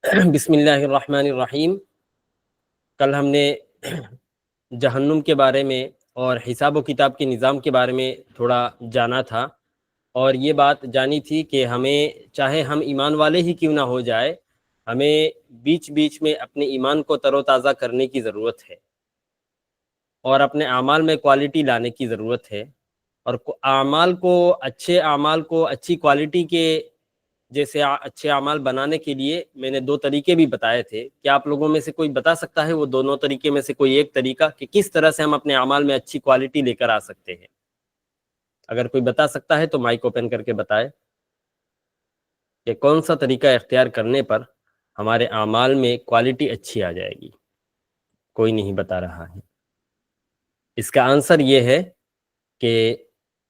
بسم اللہ الرحمن الرحیم۔ کل ہم نے جہنم کے بارے میں اور حساب و کتاب کے نظام کے بارے میں تھوڑا جانا تھا، اور یہ بات جانی تھی کہ ہمیں چاہے ہم ایمان والے ہی کیوں نہ ہو جائے، ہمیں بیچ بیچ میں اپنے ایمان کو تر و تازہ کرنے کی ضرورت ہے اور اپنے اعمال میں کوالٹی لانے کی ضرورت ہے، اور اچھے اعمال کو اچھی کوالٹی کے جیسے اچھے اعمال بنانے کے لیے میں نے 2 طریقے بھی بتائے تھے۔ کیا آپ لوگوں میں سے کوئی بتا سکتا ہے وہ دونوں طریقے میں سے کوئی ایک طریقہ کہ کس طرح سے ہم اپنے اعمال میں اچھی کوالٹی لے کر آ سکتے ہیں؟ اگر کوئی بتا سکتا ہے تو مائک اوپن کر کے بتائے کہ کون سا طریقہ اختیار کرنے پر ہمارے اعمال میں کوالٹی اچھی آ جائے گی۔ کوئی نہیں بتا رہا ہے۔ اس کا آنسر یہ ہے کہ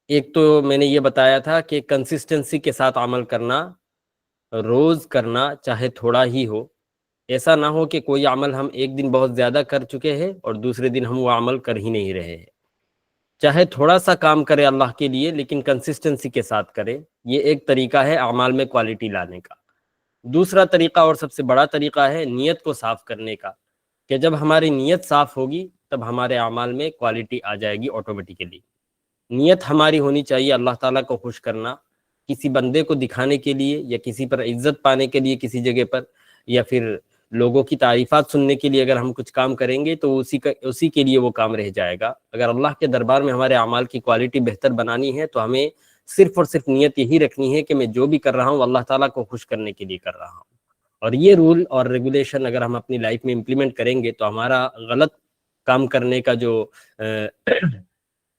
ایک تو میں نے یہ بتایا تھا کہ کنسسٹنسی کے ساتھ عمل کرنا، روز کرنا چاہے تھوڑا ہی ہو۔ ایسا نہ ہو کہ کوئی عمل ہم ایک دن بہت زیادہ کر چکے ہیں اور دوسرے دن ہم وہ عمل کر ہی نہیں رہے ہیں۔ چاہے تھوڑا سا کام کرے اللہ کے لیے لیکن کنسسٹنسی کے ساتھ کرے۔ یہ ایک طریقہ ہے اعمال میں کوالٹی لانے کا۔ دوسرا طریقہ اور سب سے بڑا طریقہ ہے نیت کو صاف کرنے کا، کہ جب ہماری نیت صاف ہوگی تب ہمارے اعمال میں کوالٹی آ جائے گی آٹومیٹیکلی۔ نیت ہماری ہونی چاہیے اللہ تعالیٰ کو خوش کرنا، کسی بندے کو دکھانے کے لیے یا کسی پر عزت پانے کے لیے کسی جگہ پر، یا پھر لوگوں کی تعریفات سننے کے لیے اگر ہم کچھ کام کریں گے تو اسی کے لیے وہ کام رہ جائے گا۔ اگر اللہ کے دربار میں ہمارے اعمال کی کوالٹی بہتر بنانی ہے تو ہمیں صرف اور صرف نیت یہی رکھنی ہے کہ میں جو بھی کر رہا ہوں اللہ تعالیٰ کو خوش کرنے کے لیے کر رہا ہوں۔ اور یہ رول اور ریگولیشن اگر ہم اپنی لائف میں امپلیمنٹ کریں گے تو ہمارا غلط کام کرنے کا جو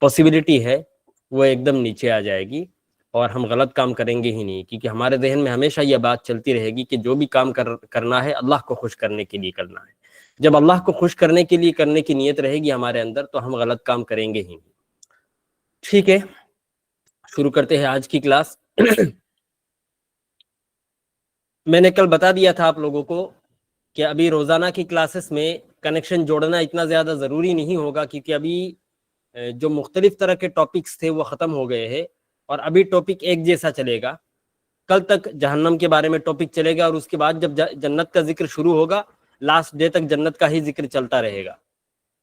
پاسبلٹی ہے وہ ایک دم نیچے آ جائے گی، اور ہم غلط کام کریں گے ہی نہیں، کیونکہ ہمارے ذہن میں ہمیشہ یہ بات چلتی رہے گی کہ جو بھی کام کرنا ہے اللہ کو خوش کرنے کے لیے کرنا ہے۔ جب اللہ کو خوش کرنے کے لیے کرنے کی نیت رہے گی ہمارے اندر تو ہم غلط کام کریں گے ہی نہیں۔ ٹھیک ہے، شروع کرتے ہیں آج کی کلاس۔ میں نے کل بتا دیا تھا آپ لوگوں کو کہ ابھی روزانہ کی کلاسز میں کنیکشن جوڑنا اتنا زیادہ ضروری نہیں ہوگا، کیونکہ ابھی جو مختلف طرح کے ٹاپکس تھے وہ ختم ہو گئے ہیں، اور ابھی ٹاپک ایک جیسا چلے گا۔ کل تک جہنم کے بارے میں ٹاپک چلے گا، اور اس کے بعد جب جنت کا ذکر شروع ہوگا لاسٹ ڈے تک جنت کا ہی ذکر چلتا رہے گا۔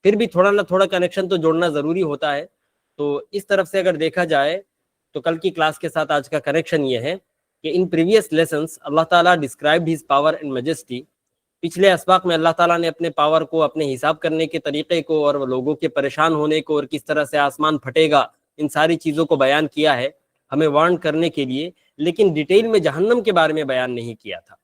پھر بھی تھوڑا نہ تھوڑا کنیکشن تو جوڑنا ضروری ہوتا ہے۔ تو اس طرف سے اگر دیکھا جائے تو کل کی کلاس کے ساتھ آج کا کنیکشن یہ ہے کہ ان پریویس لیسنس اللہ تعالیٰ described his power and majesty. پچھلے اسباق میں اللہ تعالیٰ نے اپنے پاور کو، اپنے حساب کرنے کے طریقے کو، اور لوگوں کے پریشان ہونے کو، اور کس طرح سے آسمان پھٹے گا، ان ساری چیزوں کو بیان کیا ہے ہمیں وارن کرنے کے لیے، لیکن ڈیٹیل میں جہنم کے بارے میں بیان نہیں کیا تھا۔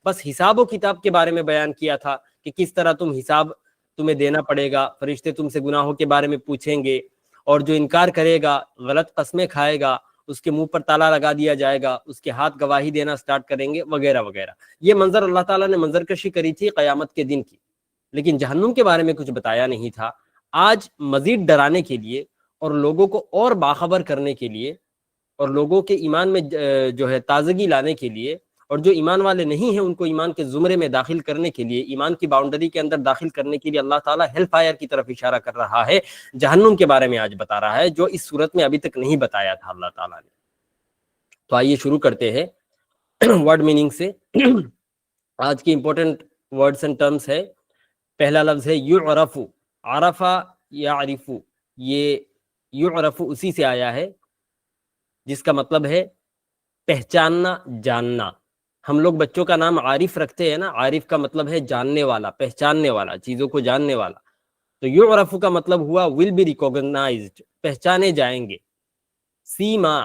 بس حساب و کتاب کے بارے میں بیان کیا تھا کہ کس طرح تمہیں دینا پڑے گا، فرشتے تم سے گناہوں کے بارے میں پوچھیں گے، اور جو انکار کرے گا، غلط قسمیں کھائے گا، اس کے منہ پر تالا لگا دیا جائے گا، اس کے ہاتھ گواہی دینا سٹارٹ کریں گے، وغیرہ وغیرہ۔ یہ منظر اللہ تعالیٰ نے منظر کشی کری تھی قیامت کے دن کی، لیکن جہنم کے بارے میں کچھ بتایا نہیں تھا۔ آج مزید ڈرانے کے لیے اور لوگوں کو اور باخبر کرنے کے لیے، اور لوگوں کے ایمان میں جو ہے تازگی لانے کے لیے، اور جو ایمان والے نہیں ہیں ان کو ایمان کے زمرے میں داخل کرنے کے لیے، ایمان کی باؤنڈری کے اندر داخل کرنے کے لیے اللہ تعالیٰ ہیل فائر کی طرف اشارہ کر رہا ہے، جہنم کے بارے میں آج بتا رہا ہے، جو اس صورت میں ابھی تک نہیں بتایا تھا اللہ تعالیٰ نے۔ تو آئیے شروع کرتے ہیں ورڈ میننگ سے۔ آج کی امپورٹنٹ ورڈز اینڈ ٹرمز ہے۔ پہلا لفظ ہے یعرف، عرفہ یعرف۔ یہ یعرف اسی سے آیا ہے جس کا مطلب ہے پہچاننا، جاننا۔ ہم لوگ بچوں کا نام عارف رکھتے ہیں نا، عارف کا مطلب ہے جاننے والا، پہچاننے والا، چیزوں کو جاننے والا۔ تو یعرف کا مطلب ہوا ول بی ریکوگنائزڈ، پہچانے جائیں گے۔ سیما،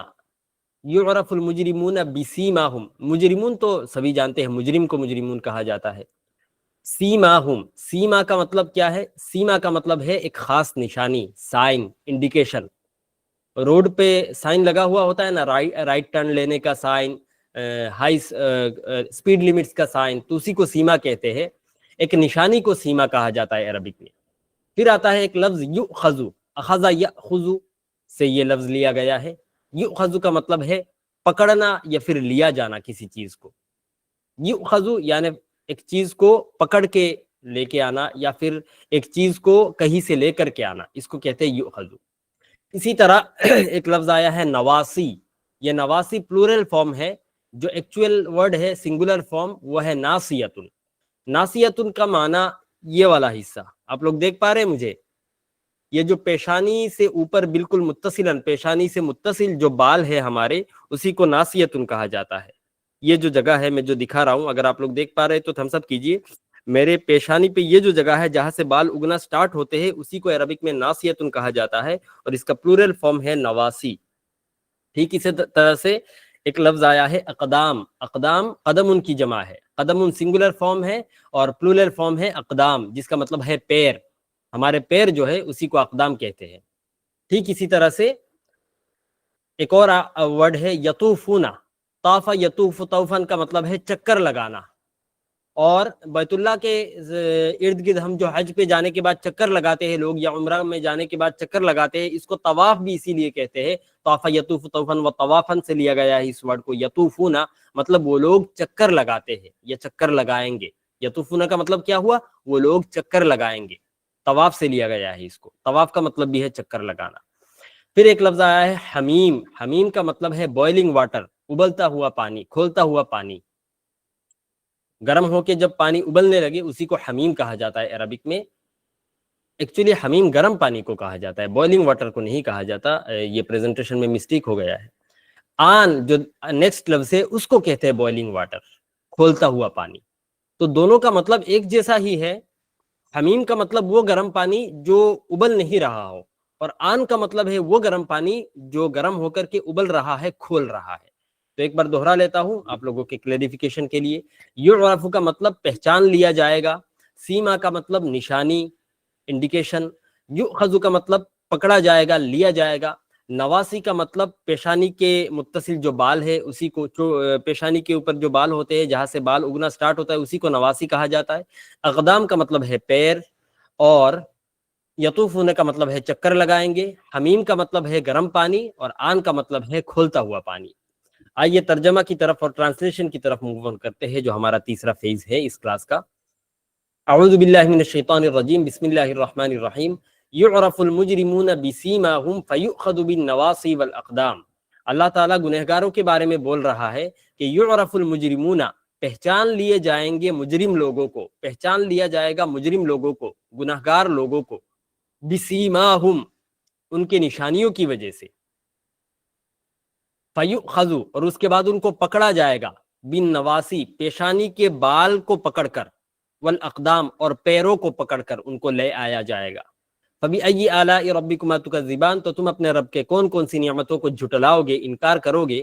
یعرف المجرمون بسیماہم، مجرمون تو سبھی جانتے ہیں، مجرم کو مجرمون کہا جاتا ہے۔ سیماہم، سیما کا مطلب کیا ہے؟ سیما کا مطلب ہے ایک خاص نشانی، سائن، انڈیکیشن۔ روڈ پہ سائن لگا ہوا ہوتا ہے نا، رائٹ ٹرن لینے کا سائن، ہائی سپیڈ لیمٹس کا سائن، تو اسی کو سیما کہتے ہیں۔ ایک نشانی کو سیما کہا جاتا ہے عربک میں۔ پھر آتا ہے ایک لفظ یؤخذ، اخذ یأخذ سے یہ لفظ لیا گیا ہے۔ یؤخذ کا مطلب ہے پکڑنا یا پھر لیا جانا کسی چیز کو۔ یؤخذ یعنی ایک چیز کو پکڑ کے لے کے آنا، یا پھر ایک چیز کو کہیں سے لے کر کے آنا، اس کو کہتے ہیں یؤخذ۔ اسی طرح ایک لفظ آیا ہے نواسی۔ یہ نواسی پلورل فارم ہے، جو ایکچوئل ورڈ ہے سنگولر فارم وہ ہے ناسیتن. ناسیتن کا معنی یہ والا حصہ آپ لوگ دیکھ پا رہے ہیں مجھے, یہ جو پیشانی سے اوپر بالکل متصلاً پیشانی سے متصل جو بال ہے ہمارے, اسی کو ناسیتن کہا جاتا ہے. یہ جو جگہ ہے میں جو دکھا رہا ہوں, اگر آپ لوگ دیکھ پا رہے تو تھمس اپ کیجئے. میرے پیشانی پہ یہ جو جگہ ہے جہاں سے بال اگنا سٹارٹ ہوتے ہیں اسی کو عربک میں ناسیتن کہا جاتا ہے, اور اس کا پلورل فارم ہے نواسی. ٹھیک اسی طرح سے ایک لفظ آیا ہے اقدام. اقدام قدم ان کی جمع ہے, قدم ان سنگولر فارم ہے اور پلورل فارم ہے اقدام, جس کا مطلب ہے پیر. ہمارے پیر جو ہے اسی کو اقدام کہتے ہیں. ٹھیک اسی طرح سے ایک اور ورڈ ہے یطوفون. طاف یطوف طوفن کا مطلب ہے چکر لگانا. اور بیت اللہ کے ارد گرد ہم جو حج پہ جانے کے بعد چکر لگاتے ہیں لوگ, یا عمرہ میں جانے کے بعد چکر لگاتے ہیں, اس کو طواف بھی اسی لیے کہتے ہیں. طاف یطوف طوفن و طوافن سے لیا گیا ہے اس ورڈ کو. یطوفون مطلب وہ لوگ چکر لگاتے ہیں یا چکر لگائیں گے. یطوفون کا مطلب کیا ہوا؟ وہ لوگ چکر لگائیں گے. طواف سے لیا گیا ہے اس کو. طواف کا مطلب بھی ہے چکر لگانا. پھر ایک لفظ آیا ہے حمیم. حمیم کا مطلب ہے بوائلنگ واٹر, ابلتا ہوا پانی, کھولتا ہوا پانی. گرم ہو کے جب پانی ابلنے لگے اسی کو حمیم کہا جاتا ہے عربک میں. ایکچولی حمیم گرم پانی کو کہا جاتا ہے, بوائلنگ واٹر کو نہیں کہا جاتا. یہ پریزنٹیشن میں مسٹیک ہو گیا ہے. آن جو نیکسٹ لفظ ہے اس کو کہتے ہیں بوائلنگ واٹر, کھولتا ہوا پانی. تو دونوں کا مطلب ایک جیسا ہی ہے. حمیم کا مطلب وہ گرم پانی جو ابل نہیں رہا ہو, اور آن کا مطلب ہے وہ گرم پانی جو گرم ہو کر کے ابل رہا ہے, کھول رہا ہے. تو ایک بار دوہرا لیتا ہوں آپ لوگوں کے کلیریفیکیشن کے لیے. یعرف کا مطلب پہچان لیا جائے گا. سیما کا مطلب نشانی, انڈیکیشن. یؤخذ کا مطلب پکڑا جائے گا, لیا جائے گا. نواسی کا مطلب پیشانی کے متصل جو بال ہے اسی کو, پیشانی کے اوپر جو بال ہوتے ہیں جہاں سے بال اگنا سٹارٹ ہوتا ہے اسی کو نواسی کہا جاتا ہے. اقدام کا مطلب ہے پیر, اور یطوفون کا مطلب ہے چکر لگائیں گے. حمیم کا مطلب ہے گرم پانی, اور آن کا مطلب ہے کھولتا ہوا پانی. آئیے ترجمہ کی طرف اور ٹرانسلیشن کی طرف موو آن کرتے ہیں, جو ہمارا تیسرا فیز ہے اس کلاس کا. اعوذ باللہ من الشیطان الرجیم, بسم اللہ الرحمن الرحیم. یعرف المجرمون بسیماہم فیؤخذ بالنواصی والاقدام. اللہ تعالیٰ گنہگاروں کے بارے میں بول رہا ہے کہ یعرف المجرمون, پہچان لیے جائیں گے مجرم لوگوں کو, پہچان لیا جائے گا مجرم لوگوں کو, گنہگار لوگوں کو. بسیماہم, ان کے نشانیوں کی وجہ سے. فیؤخذ, اور اس کے بعد ان کو پکڑا جائے گا. بالنواصی, پیشانی کے بال کو پکڑ کر. والاقدام, اور پیروں کو پکڑ کر ان کو لے آیا جائے گا. فبأي آلاء ربكما تكذبان, تو تم اپنے رب کے کون کون سی نعمتوں کو جھٹلاؤ گے, انکار کرو گے.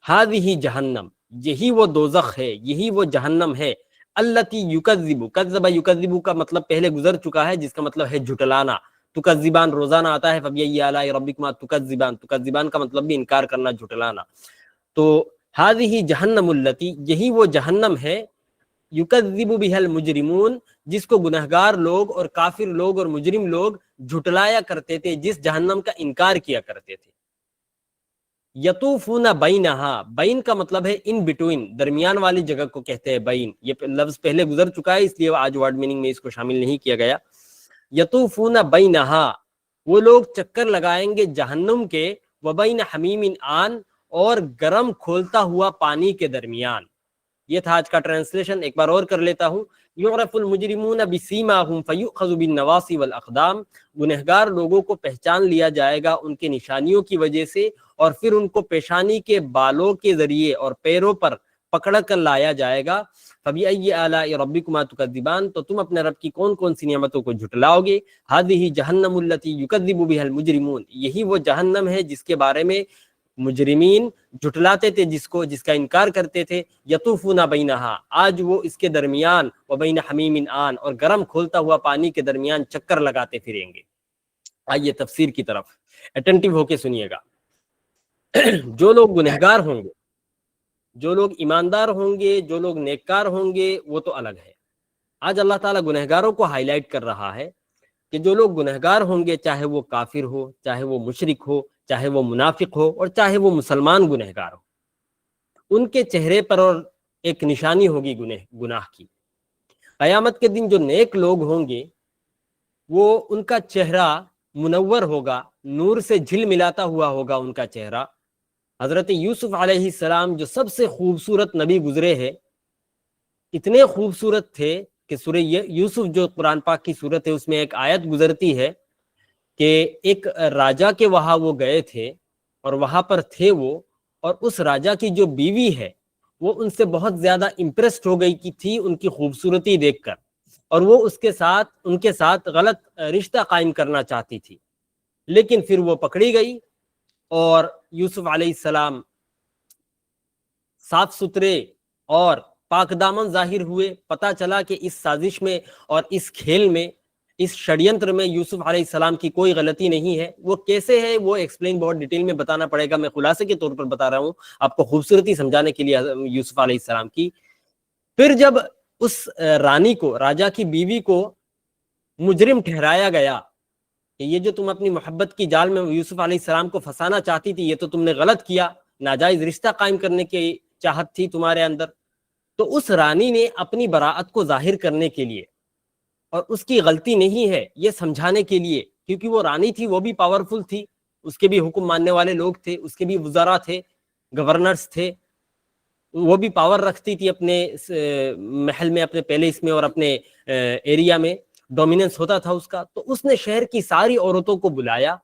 هذه جہنم, یہی وہ دوزخ ہے, یہی وہ جہنم ہے. التي يكذب, كذب يكذب کا مطلب پہلے گزر چکا ہے, جس کا مطلب ہے جھٹلانا. تکذبان روزانہ آتا ہے. فبأي آلاء ربكما تكذبان, تکذبان کا مطلب بھی انکار کرنا, جھٹلانا. تو هذه جہنم التي, یہی وہ جہنم ہے. یکذب بها المجرمون, جس کو گنہگار لوگ اور کافر لوگ اور مجرم لوگ جھٹلایا کرتے تھے, جس جہنم کا انکار کیا کرتے تھے. یطوفون بینہا, بین کا مطلب ہے ان بٹوین, درمیان والی جگہ کو کہتے ہیں بین. یہ لفظ پہلے گزر چکا ہے اس لیے آج ورڈ میننگ میں اس کو شامل نہیں کیا گیا. یطوفون بینہا, وہ لوگ چکر لگائیں گے جہنم کے. وبین حمیم آن, اور گرم کھولتا ہوا پانی کے درمیان. یہ تھا آج کا ٹرانسلیشن, ایک بار اور کر لیتا ہوں. یعرف المجرمون بسیماہم فیؤخذ بالنواصی والاقدام, گنہگار لوگوں کو پہچان لیا جائے گا ان کے نشانیوں کی وجہ سے, اور پھر ان کو پیشانی کے بالوں کے ذریعے اور پیروں پر پکڑ کر لایا جائے گا. فبأي آلاء ربكما تكذبان, تو تم اپنے رب کی کون کون سی نعمتوں کو جھٹلاؤ گے. هذه جہنم التي يكذب بها المجرمون, یہی وہ جہنم ہے جس کے بارے میں مجرمین جھٹلاتے تھے, جس کا انکار کرتے تھے. یطوفون بینہا, آج وہ اس کے درمیان. وبین حمیم آن, اور گرم کھولتا ہوا پانی کے درمیان چکر لگاتے پھریں گے. آئیے تفسیر کی طرف اٹینٹیو ہو کے سنیے گا. جو لوگ گنہگار ہوں گے, جو لوگ ایماندار ہوں گے, جو لوگ نیککار ہوں گے, وہ تو الگ ہے. آج اللہ تعالیٰ گنہگاروں کو ہائی لائٹ کر رہا ہے کہ جو لوگ گنہگار ہوں گے, چاہے وہ کافر ہو, چاہے وہ مشرک ہو, چاہے وہ منافق ہو, اور چاہے وہ مسلمان گنہگار ہو, ان کے چہرے پر اور ایک نشانی ہوگی گناہ کی. قیامت کے دن جو نیک لوگ ہوں گے وہ ان کا چہرہ منور ہوگا, نور سے جھل ملاتا ہوا ہوگا ان کا چہرہ. حضرت یوسف علیہ السلام جو سب سے خوبصورت نبی گزرے ہیں، اتنے خوبصورت تھے کہ سورہ یوسف جو قرآن پاک کی سورت ہے اس میں ایک آیت گزرتی ہے کہ ایک راجا کے وہاں وہ گئے تھے اور وہاں پر تھے وہ، اور اس راجا کی جو بیوی ہے وہ ان سے بہت زیادہ امپریسڈ ہو گئی کی تھی ان کی خوبصورتی دیکھ کر، اور وہ ان کے ساتھ غلط رشتہ قائم کرنا چاہتی تھی، لیکن پھر وہ پکڑی گئی اور یوسف علیہ السلام صاف ستھرے اور پاک دامن ظاہر ہوئے۔ پتہ چلا کہ اس سازش میں اور اس کھیل میں، اس شڑینتر میں یوسف علیہ السلام کی کوئی غلطی نہیں ہے۔ وہ کیسے ہے وہ ایکسپلین بہت ڈیٹیل میں بتانا پڑے گا، میں خلاصے کے طور پر بتا رہا ہوں آپ کو خوبصورتی سمجھانے کے لیے یوسف علیہ السلام کی۔ پھر جب اس رانی کو، راجا کی بیوی کو مجرم ٹھہرایا گیا کہ یہ جو تم اپنی محبت کی جال میں یوسف علیہ السلام کو پھنسانا چاہتی تھی، یہ تو تم نے غلط کیا، ناجائز رشتہ قائم کرنے کی چاہت تھی تمہارے اندر، تو اس رانی نے اپنی براءت کو ظاہر کرنے کے لیے اور اس کی غلطی نہیں ہے یہ سمجھانے کے لیے، کیونکہ وہ رانی تھی، وہ بھی پاورفل تھی، اس کے بھی حکم ماننے والے لوگ تھے، اس کے بھی وزراء تھے، گورنرز تھے، وہ بھی پاور رکھتی تھی اپنے محل میں، اپنے پیلیس میں اور اپنے ایریا میں ڈومیننس ہوتا تھا اس کا۔ تو اس نے شہر کی ساری عورتوں کو بلایا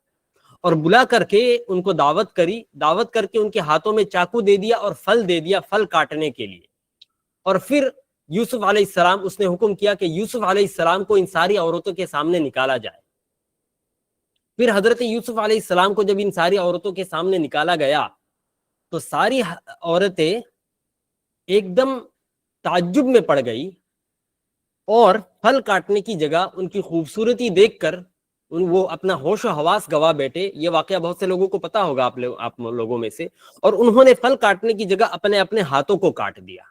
اور بلا کر کے ان کو دعوت کری، دعوت کر کے ان کے ہاتھوں میں چاقو دے دیا اور پھل دے دیا، پھل کاٹنے کے لیے۔ اور پھر یوسف علیہ السلام، اس نے حکم کیا کہ یوسف علیہ السلام کو ان ساری عورتوں کے سامنے نکالا جائے۔ پھر حضرت یوسف علیہ السلام کو جب ان ساری عورتوں کے سامنے نکالا گیا تو ساری عورتیں ایک دم تعجب میں پڑ گئی، اور پھل کاٹنے کی جگہ ان کی خوبصورتی دیکھ کر وہ اپنا ہوش و حواس گوا بیٹھے۔ یہ واقعہ بہت سے لوگوں کو پتا ہوگا آپ لوگوں میں سے، اور انہوں نے پھل کاٹنے کی جگہ اپنے اپنے ہاتھوں کو کاٹ دیا۔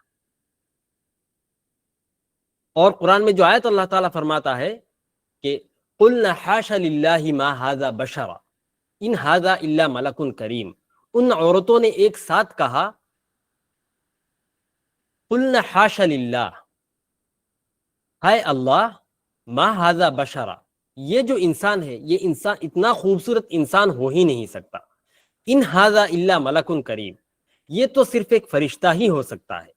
اور قرآن میں جو آیت اللہ تعالیٰ فرماتا ہے کہ قُلْنَا حَاشَ لِلَّهِ مَا هَذَا بَشَرًا إِنْ هَذَا إِلَّا مَلَكٌ کریم، ان عورتوں نے ایک ساتھ کہا قُلْنَا حَاشَ لِلَّهِ، ہائے اللہ، ما هَذَا بَشَرًا، یہ جو انسان ہے، یہ انسان اتنا خوبصورت انسان ہو ہی نہیں سکتا، إِنْ هَذَا إِلَّا مَلَكٌ کریم، یہ تو صرف ایک فرشتہ ہی ہو سکتا ہے۔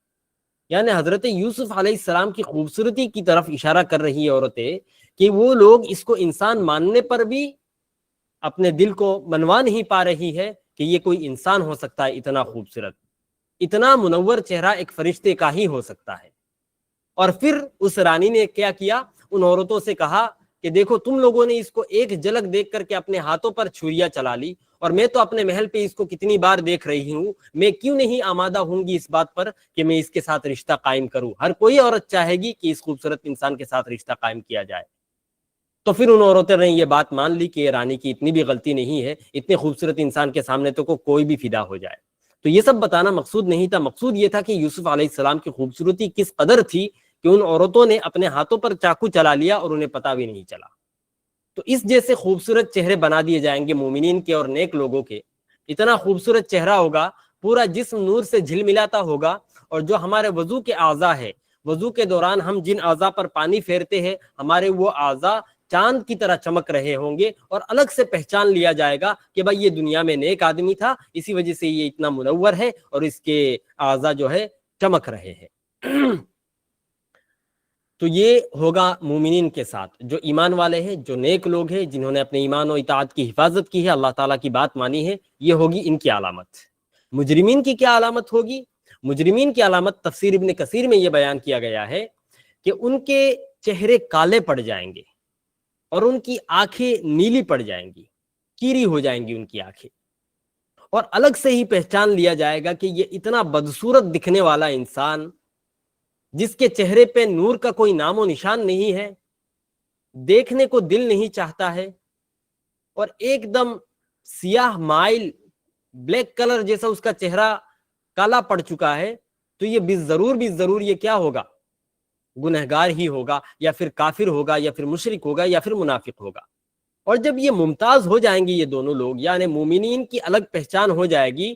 یعنی حضرت یوسف علیہ السلام کی خوبصورتی کی طرف اشارہ کر رہی ہے عورتیں کہ وہ لوگ اس کو انسان ماننے پر بھی اپنے دل کو منوا نہیں پا رہی ہے کہ یہ کوئی انسان ہو سکتا ہے اتنا خوبصورت، اتنا منور چہرہ ایک فرشتے کا ہی ہو سکتا ہے۔ اور پھر اس رانی نے کیا کیا، ان عورتوں سے کہا کہ دیکھو تم لوگوں نے اس کو ایک جھلک دیکھ کر کے اپنے ہاتھوں پر چھریاں چلا لی، اور میں تو اپنے محل پہ اس کو کتنی بار دیکھ رہی ہوں، میں کیوں نہیں آمادہ ہوں گی اس بات پر کہ میں اس کے ساتھ رشتہ قائم کروں۔ ہر کوئی عورت چاہے گی کہ اس خوبصورت انسان کے ساتھ رشتہ قائم کیا جائے۔ تو پھر ان عورتوں نے یہ بات مان لی کہ رانی کی اتنی بھی غلطی نہیں ہے، اتنے خوبصورت انسان کے سامنے تو کوئی بھی فدا ہو جائے۔ تو یہ سب بتانا مقصود نہیں تھا، مقصود یہ تھا کہ یوسف علیہ السلام کی خوبصورتی کس قدر تھی کہ ان عورتوں نے اپنے ہاتھوں پر چاقو چلا لیا اور انہیں پتہ بھی نہیں چلا۔ تو اس جیسے خوبصورت چہرے بنا دیے جائیں گے مومنین کے اور نیک لوگوں کے، اتنا خوبصورت چہرہ ہوگا، پورا جسم نور سے جھلملاتا ہوگا، اور جو ہمارے وضو کے اعضاء ہے، وضو کے دوران ہم جن اعضاء پر پانی پھیرتے ہیں، ہمارے وہ اعضاء چاند کی طرح چمک رہے ہوں گے، اور الگ سے پہچان لیا جائے گا کہ بھائی یہ دنیا میں نیک آدمی تھا، اسی وجہ سے یہ اتنا منور ہے اور اس کے اعضاء جو ہے چمک رہے ہیں۔ تو یہ ہوگا مومنین کے ساتھ، جو ایمان والے ہیں، جو نیک لوگ ہیں، جنہوں نے اپنے ایمان و اطاعت کی حفاظت کی ہے، اللہ تعالیٰ کی بات مانی ہے، یہ ہوگی ان کی علامت۔ مجرمین کی کیا علامت ہوگی؟ مجرمین کی علامت تفسیر ابن کثیر میں یہ بیان کیا گیا ہے کہ ان کے چہرے کالے پڑ جائیں گے اور ان کی آنکھیں نیلی پڑ جائیں گی، کیری ہو جائیں گی ان کی آنکھیں، اور الگ سے ہی پہچان لیا جائے گا کہ یہ اتنا بدصورت دکھنے والا انسان، جس کے چہرے پہ نور کا کوئی نام و نشان نہیں ہے، دیکھنے کو دل نہیں چاہتا ہے، اور ایک دم سیاہ مائل بلیک کلر جیسا اس کا چہرہ کالا پڑ چکا ہے، تو یہ بالضرور یہ کیا ہوگا؟ گنہگار ہی ہوگا، یا پھر کافر ہوگا، یا پھر مشرک ہوگا، یا پھر منافق ہوگا۔ اور جب یہ ممتاز ہو جائیں گے یہ دونوں لوگ، یعنی مومنین کی الگ پہچان ہو جائے گی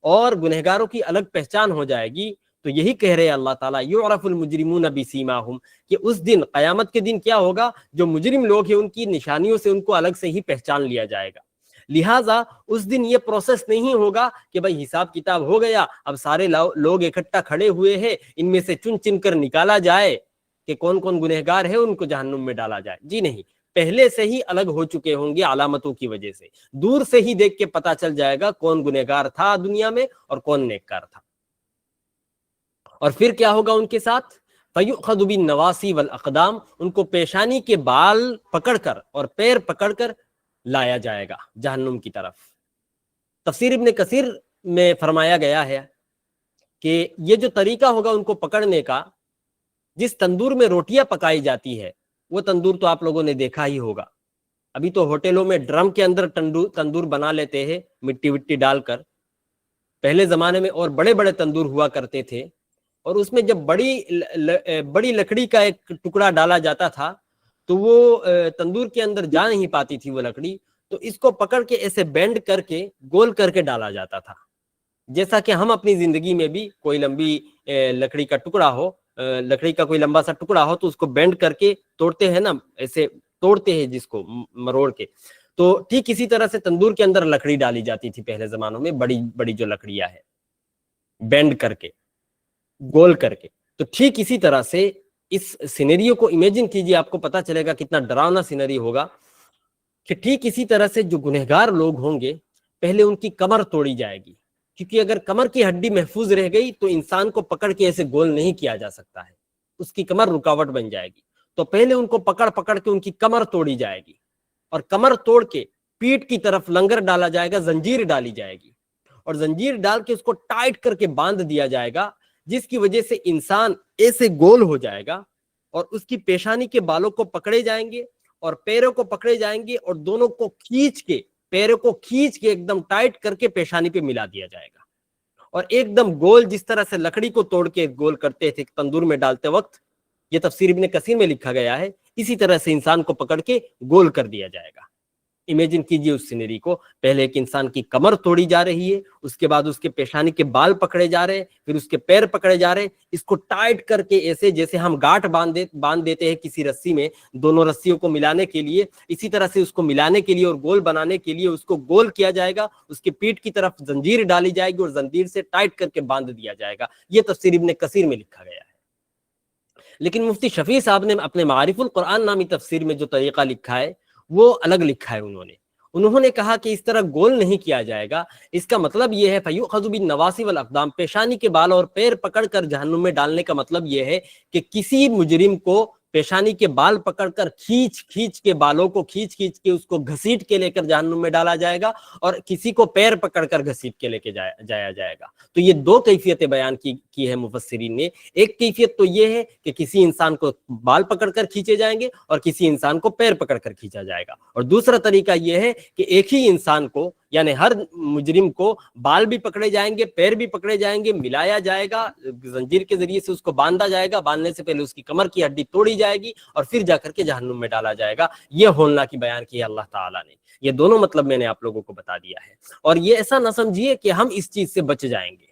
اور گنہگاروں کی الگ پہچان ہو جائے گی، تو یہی کہہ رہے اللہ تعالیٰ یعرف المجرمون بسیماہم، کہ اس دن، قیامت کے دن کیا ہوگا؟ جو مجرم لوگ ہیں ان کی نشانیوں سے ان کو الگ سے ہی پہچان لیا جائے گا۔ لہٰذا اس دن یہ پروسیس نہیں ہوگا کہ بھائی حساب کتاب ہو گیا، اب سارے لوگ اکٹھا کھڑے ہوئے ہیں، ان میں سے چن چن کر نکالا جائے کہ کون کون گنہگار ہے ان کو جہنم میں ڈالا جائے. جی نہیں، پہلے سے ہی الگ ہو چکے ہوں گے علامتوں کی وجہ سے. دور سے ہی دیکھ کے پتا چل جائے گا کون گنہگار تھا دنیا میں اور کون نیککار تھا. اور پھر کیا ہوگا ان کے ساتھ؟ فَيُؤْخَذُ بِالنَّوَاصِي وَالْأَقْدَامِ، ان کو پیشانی کے بال پکڑ کر اور پیر پکڑ کر لایا جائے گا جہنم کی طرف. تفسیر ابن کثیر میں فرمایا گیا ہے کہ یہ جو طریقہ ہوگا ان کو پکڑنے کا، جس تندور میں روٹیاں پکائی جاتی ہے وہ تندور تو آپ لوگوں نے دیکھا ہی ہوگا. ابھی تو ہوٹلوں میں ڈرم کے اندر تندور بنا لیتے ہیں مٹی وٹی ڈال کر. پہلے زمانے میں اور بڑے بڑے تندور ہوا کرتے تھے، اور اس میں جب بڑی لکڑی کا ایک ٹکڑا ڈالا جاتا تھا تو وہ تندور کے اندر جا نہیں پاتی تھی وہ لکڑی، تو اس کو پکڑ کے ایسے بینڈ کر کے گول کر کے ڈالا جاتا تھا. جیسا کہ ہم اپنی زندگی میں بھی کوئی لمبی لکڑی کا ٹکڑا ہو، لکڑی کا کوئی لمبا سا ٹکڑا ہو تو اس کو بینڈ کر کے توڑتے ہیں نا، ایسے توڑتے ہیں جس کو مروڑ کے. تو ٹھیک اسی طرح سے تندور کے اندر لکڑی ڈالی جاتی تھی پہلے زمانوں میں، بڑی بڑی جو لکڑیاں ہے بینڈ کر کے گول کر کے. تو ٹھیک اسی طرح سے اس سینیریو کو امیجن کیجئے، آپ کو پتا چلے گا کتنا ڈراؤنا سینری ہوگا کہ ٹھیک اسی طرح سے جو گنہگار لوگ ہوں گے پہلے ان کی کمر توڑی جائے گی، کیونکہ اگر کمر کی ہڈی محفوظ رہ گئی تو انسان کو پکڑ کے ایسے گول نہیں کیا جا سکتا ہے، اس کی کمر رکاوٹ بن جائے گی. تو پہلے ان کو پکڑ کے ان کی کمر توڑی جائے گی، اور کمر توڑ کے پیٹ کی طرف لنگر ڈالا جائے گا، زنجیر ڈالی جائے گی، اور زنجیر ڈال کے اس کو ٹائٹ کر کے باندھ دیا جائے گا، جس کی وجہ سے انسان ایسے گول ہو جائے گا، اور اس کی پیشانی کے بالوں کو پکڑے جائیں گے اور پیروں کو پکڑے جائیں گے، اور دونوں کو کھینچ کے، پیروں کو کھینچ کے ایک دم ٹائٹ کر کے پیشانی پہ ملا دیا جائے گا، اور ایک دم گول، جس طرح سے لکڑی کو توڑ کے گول کرتے تھے تندور میں ڈالتے وقت، یہ تفسیر ابن کثیر میں لکھا گیا ہے، اسی طرح سے انسان کو پکڑ کے گول کر دیا جائے گا. امیجن کیجئے اس سینری کو، پہلے ایک انسان کی کمر توڑی جا رہی ہے، اس کے بعد اس کے پیشانی کے بال پکڑے جا رہے ہیں، پھر اس کے پیر پکڑے جا رہے ہیں، اس کو ٹائٹ کر کے ایسے جیسے ہم گاٹھ باندھ دیتے ہیں کسی رسی میں دونوں رسیوں کو ملانے کے لیے، اسی طرح سے اس کو ملانے کے لیے اور گول بنانے کے لیے اس کو گول کیا جائے گا، اس کے پیٹ کی طرف زنجیر ڈالی جائے گی اور زنجیر سے ٹائٹ کر کے باندھ دیا جائے گا. یہ تفسیر ابن کثیر میں لکھا گیا ہے. لیکن مفتی شفیع صاحب نے اپنے معارف القرآن نامی تفسیر میں جو طریقہ لکھا ہے وہ الگ لکھا ہے. انہوں نے کہا کہ اس طرح گول نہیں کیا جائے گا، اس کا مطلب یہ ہے فَيُؤْخَذُ بِالنَّوَاصِي وَالْأَقْدَامِ، پیشانی کے بال اور پیر پکڑ کر جہنم میں ڈالنے کا مطلب یہ ہے کہ کسی مجرم کو پیشانی کے بال پکڑ کر کھینچ کے بالوں کو کھینچ کے اس کو گھسیٹ کے لے کر جہنم میں ڈالا جائے گا، اور کسی کو پیر پکڑ کر گھسیٹ کے لے کے جایا جائے گا. تو یہ دو کیفیتیں بیان کی ہے مفسرین نے. ایک کیفیت تو یہ ہے کہ کسی انسان کو بال پکڑ کر کھینچے جائیں گے اور کسی انسان کو پیر پکڑ کر کھینچا جائے گا، اور دوسرا طریقہ یہ ہے کہ ایک ہی انسان کو، یعنی ہر مجرم کو بال بھی پکڑے جائیں گے، پیر بھی پکڑے جائیں گے، ملایا جائے گا، زنجیر کے ذریعے سے اس کو باندھا جائے گا، باندھنے سے پہلے اس کی کمر کی ہڈی توڑی جائے گی اور پھر جا کر کے جہنم میں ڈالا جائے گا. یہ ہولنا کی بیان کی ہے اللہ تعالیٰ نے. یہ دونوں مطلب میں نے آپ لوگوں کو بتا دیا ہے. اور یہ ایسا نہ سمجھیے کہ ہم اس چیز سے بچ جائیں گے،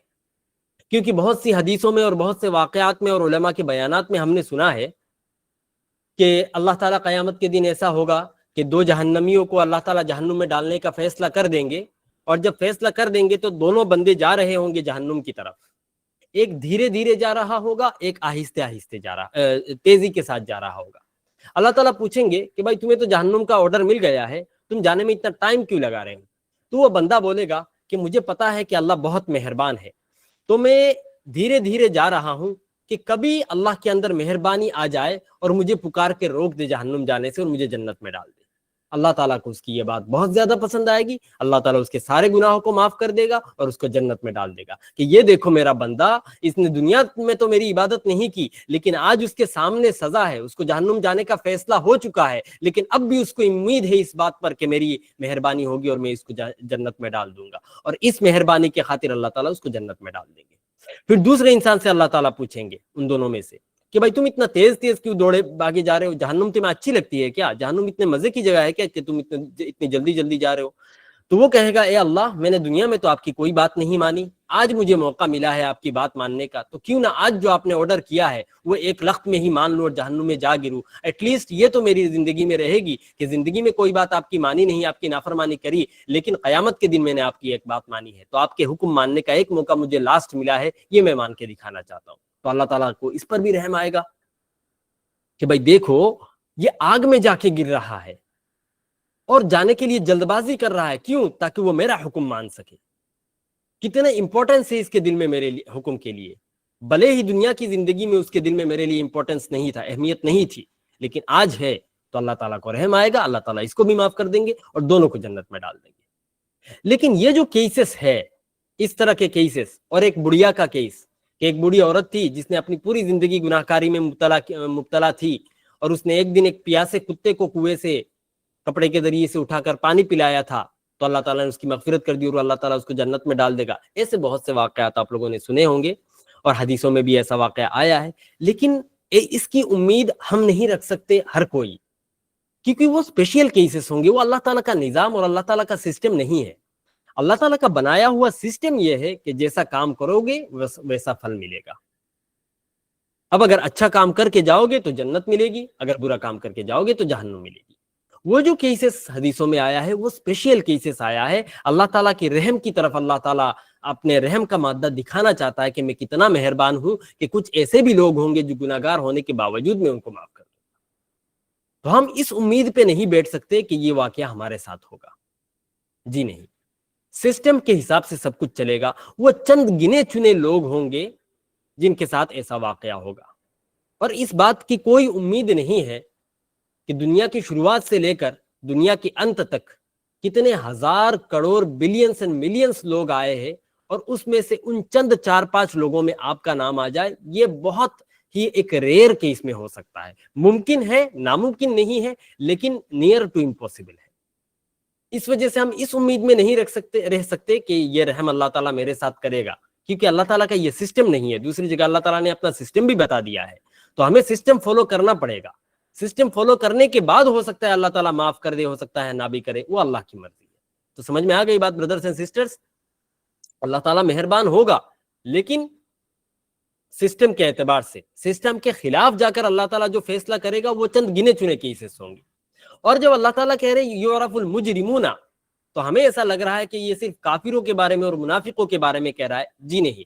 کیونکہ بہت سی حدیثوں میں اور بہت سے واقعات میں اور علماء کے بیانات میں ہم نے سنا ہے کہ اللہ تعالیٰ قیامت کے دن ایسا ہوگا کہ دو جہنمیوں کو اللہ تعالیٰ جہنم میں ڈالنے کا فیصلہ کر دیں گے، اور جب فیصلہ کر دیں گے تو دونوں بندے جا رہے ہوں گے جہنم کی طرف. ایک دھیرے دھیرے جا رہا ہوگا، ایک آہستہ آہستہ تیزی کے ساتھ جا رہا ہوگا. اللہ تعالیٰ پوچھیں گے کہ بھائی تمہیں تو جہنم کا آرڈر مل گیا ہے، تم جانے میں اتنا ٹائم کیوں لگا رہے ہو؟ تو وہ بندہ بولے گا کہ مجھے پتا ہے کہ اللہ بہت مہربان ہے، تو میں دھیرے دھیرے جا رہا ہوں کہ کبھی اللہ کے اندر مہربانی آ جائے اور مجھے پکار کے روک دے جہنم جانے سے اور مجھے جنت میں ڈال دے. اللہ تعالیٰ کو اس کی یہ بات بہت زیادہ پسند آئے گی. اللہ تعالیٰ اس کے سارے گناہوں کو معاف کر دے گا اور اس کو جنت میں ڈال دے گا کہ یہ دیکھو میرا بندہ، اس نے دنیا میں تو میری عبادت نہیں کی، لیکن آج اس کے سامنے سزا ہے، اس کو جہنم جانے کا فیصلہ ہو چکا ہے، لیکن اب بھی اس کو امید ہے اس بات پر کہ میری مہربانی ہوگی اور میں اس کو جنت میں ڈال دوں گا، اور اس مہربانی کے خاطر اللہ تعالیٰ اس کو جنت میں ڈال دیں گے. پھر دوسرے انسان سے اللہ تعالیٰ پوچھیں گے ان دونوں میں سے کہ بھائی تم اتنا تیز کیوں دوڑے بھاگے جا رہے ہو؟ جہنم تمہیں اچھی لگتی ہے کیا؟ جہنم اتنے مزے کی جگہ ہے کیا کہ تم اتنی جلدی جا رہے ہو؟ تو وہ کہے گا اے اللہ میں نے دنیا میں تو آپ کی کوئی بات نہیں مانی، آج مجھے موقع ملا ہے آپ کی بات ماننے کا، تو کیوں نہ آج جو آپ نے آرڈر کیا ہے وہ ایک لخت میں ہی مان لوں اور جہنم میں جا گروں، ایٹ لیسٹ یہ تو میری زندگی میں رہے گی کہ زندگی میں کوئی بات آپ کی مانی نہیں، آپ کی نافرمانی کری، لیکن قیامت کے دن میں نے آپ کی ایک بات مانی ہے، تو آپ کے حکم ماننے کا ایک موقع مجھے لاسٹ ملا ہے، یہ میں مان کے دکھانا چاہتا ہوں۔ تو اللہ تعالیٰ کو اس پر بھی رحم آئے گا کہ بھائی دیکھو یہ آگ میں جا کے گر رہا ہے اور جانے کے لیے جلد بازی کر رہا ہے، کیوں؟ تاکہ وہ میرا حکم مان سکے۔ کتنا امپورٹنس ہے اس کے دل میں میرے حکم کے لیے، بھلے ہی دنیا کی زندگی میں اس کے دل میں میرے لیے امپورٹنس نہیں تھا، اہمیت نہیں تھی، لیکن آج ہے تو اللہ تعالیٰ کو رحم آئے گا، اللہ تعالیٰ اس کو بھی معاف کر دیں گے اور دونوں کو جنت میں ڈال دیں گے۔ لیکن یہ جو کیسز ہے، اس طرح کے کیسز، اور ایک بڑھیا کا کیس کہ ایک بوڑھی عورت تھی جس نے اپنی پوری زندگی گناہ کاری میں مبتلا تھی، اور اس نے ایک دن ایک پیاسے کتے کو کنویں سے کپڑے کے ذریعے سے اٹھا کر پانی پلایا تھا، تو اللہ تعالیٰ نے اس کی مغفرت کر دی اور اللہ تعالیٰ اس کو جنت میں ڈال دے گا۔ ایسے بہت سے واقعات آپ لوگوں نے سنے ہوں گے اور حدیثوں میں بھی ایسا واقعہ آیا ہے، لیکن اس کی امید ہم نہیں رکھ سکتے ہر کوئی، کیونکہ وہ اسپیشل کیسز ہوں گے، وہ اللہ تعالیٰ کا نظام اور اللہ تعالیٰ کا سسٹم نہیں ہے۔ اللہ تعالیٰ کا بنایا ہوا سسٹم یہ ہے کہ جیسا کام کرو گے ویسا پھل ملے گا۔ اب اگر اچھا کام کر کے جاؤ گے تو جنت ملے گی، اگر برا کام کر کے جاؤ گے تو جہنم ملے گی۔ وہ جو کیسز حدیثوں میں آیا ہے وہ اسپیشل کیسز آیا ہے، اللہ تعالیٰ کی رحم کی طرف اللہ تعالیٰ اپنے رحم کا مادہ دکھانا چاہتا ہے کہ میں کتنا مہربان ہوں کہ کچھ ایسے بھی لوگ ہوں گے جو گناہگار ہونے کے باوجود میں ان کو معاف کر دوں۔ تو ہم اس امید پہ نہیں بیٹھ سکتے کہ یہ واقعہ ہمارے ساتھ ہوگا، جی نہیں، سسٹم کے حساب سے سب کچھ چلے گا، وہ چند گنے چنے لوگ ہوں گے جن کے ساتھ ایسا واقعہ ہوگا۔ اور اس بات کی کوئی امید نہیں ہے کہ دنیا کی شروعات سے لے کر دنیا کے انت تک کتنے ہزار کروڑ بلینس اینڈ ملینس لوگ آئے ہیں، اور اس میں سے ان چند 4-5 لوگوں میں آپ کا نام آ جائے، یہ بہت ہی ایک ریئر کیس میں ہو سکتا ہے، ممکن ہے، ناممکن نہیں ہے، لیکن نیئر ٹو امپاسبل ہے۔ اس وجہ سے ہم اس امید میں نہیں رہ سکتے کہ یہ رحم اللہ تعالیٰ میرے ساتھ کرے گا، کیونکہ اللہ تعالیٰ کا یہ سسٹم نہیں ہے۔ دوسری جگہ اللہ تعالیٰ نے اپنا سسٹم بھی بتا دیا ہے، تو ہمیں سسٹم فالو کرنا پڑے گا۔ سسٹم فالو کرنے کے بعد ہو سکتا ہے اللہ تعالیٰ معاف کر دے، ہو سکتا ہے نہ بھی کرے، وہ اللہ کی مرضی ہے۔ تو سمجھ میں آ گئی بات بردرز اینڈ سسٹرز؟ اللہ تعالیٰ مہربان ہوگا، لیکن سسٹم کے اعتبار سے، سسٹم کے خلاف جا کر اللہ تعالیٰ جو فیصلہ کرے گا وہ چند گنے چنے کیسز ہوں گے۔ اور جب اللہ تعالیٰ کہہ رہے یعرف المجرمون، تو ہمیں ایسا لگ رہا ہے کہ یہ صرف کافروں کے بارے میں اور منافقوں کے بارے میں کہہ رہا ہے، جی نہیں،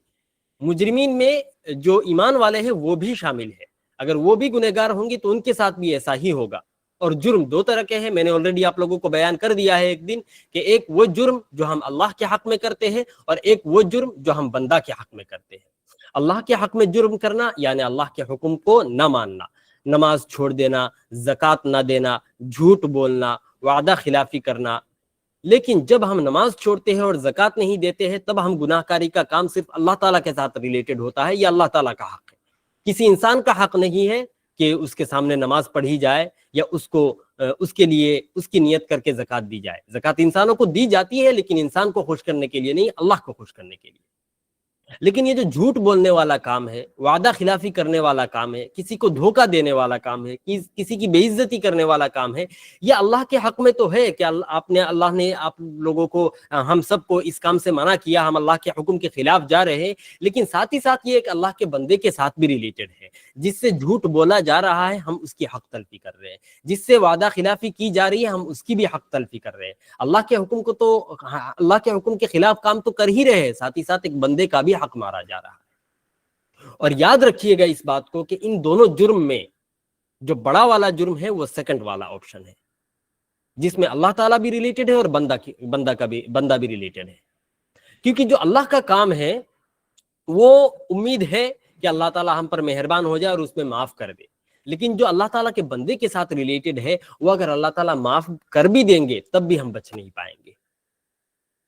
مجرمین میں جو ایمان والے ہیں وہ بھی شامل ہے، اگر وہ بھی گنہگار ہوں گے تو ان کے ساتھ بھی ایسا ہی ہوگا۔ اور جرم دو طرح کے ہیں، میں نے آلریڈی آپ لوگوں کو بیان کر دیا ہے ایک دن، کہ ایک وہ جرم جو ہم اللہ کے حق میں کرتے ہیں، اور ایک وہ جرم جو ہم بندہ کے حق میں کرتے ہیں۔ اللہ کے حق میں جرم کرنا یعنی اللہ کے حکم کو نہ ماننا، نماز چھوڑ دینا، زکوٰۃ نہ دینا، جھوٹ بولنا، وعدہ خلافی کرنا۔ لیکن جب ہم نماز چھوڑتے ہیں اور زکوٰۃ نہیں دیتے ہیں، تب ہم گناہ کاری کا کام صرف اللہ تعالیٰ کے ساتھ ریلیٹڈ ہوتا ہے، یہ اللہ تعالیٰ کا حق ہے۔ کسی انسان کا حق نہیں ہے کہ اس کے سامنے نماز پڑھی جائے یا اس کے لیے اس کی نیت کر کے زکوٰۃ دی جائے۔ زکوٰۃ انسانوں کو دی جاتی ہے، لیکن انسان کو خوش کرنے کے لیے نہیں، اللہ کو خوش کرنے کے لیے۔ لیکن یہ جو جھوٹ بولنے والا کام ہے، وعدہ خلافی کرنے والا کام ہے، کسی کو دھوکہ دینے والا کام ہے، کسی کی بے عزتی کرنے والا کام ہے، یہ اللہ کے حق میں تو ہے کہ اللہ نے آپ لوگوں کو، ہم سب کو اس کام سے منع کیا، ہم اللہ کے حکم کے خلاف جا رہے ہیں، لیکن ساتھ ہی ساتھ یہ ایک اللہ کے بندے کے ساتھ بھی ریلیٹڈ ہے۔ جس سے جھوٹ بولا جا رہا ہے ہم اس کی حق تلفی کر رہے ہیں، جس سے وعدہ خلافی کی جا رہی ہے ہم اس کی بھی حق تلفی کر رہے ہیں۔ اللہ کے حکم کو تو، اللہ کے حکم کے خلاف کام تو کر ہی رہے ہیں، ساتھ ہی ساتھ ایک بندے کا بھی حق مارا جا رہا ہے۔ اور یاد رکھیے گا اس بات کو کہ ان دونوں جرم میں جو بڑا والا جرم ہے وہ سیکنڈ والا آپشن ہے، جس میں اللہ تعالیٰ بھی ریلیٹڈ ہے اور بندہ بھی ریلیٹڈ ہے۔ کیونکہ جو اللہ کا کام ہے وہ امید ہے کہ اللہ تعالیٰ ہم پر مہربان ہو جائے اور اس میں معاف کر دے، لیکن جو اللہ تعالیٰ کے بندے کے ساتھ ریلیٹڈ ہے وہ اگر اللہ تعالیٰ معاف کر بھی دیں گے تب بھی ہم بچ نہیں پائیں گے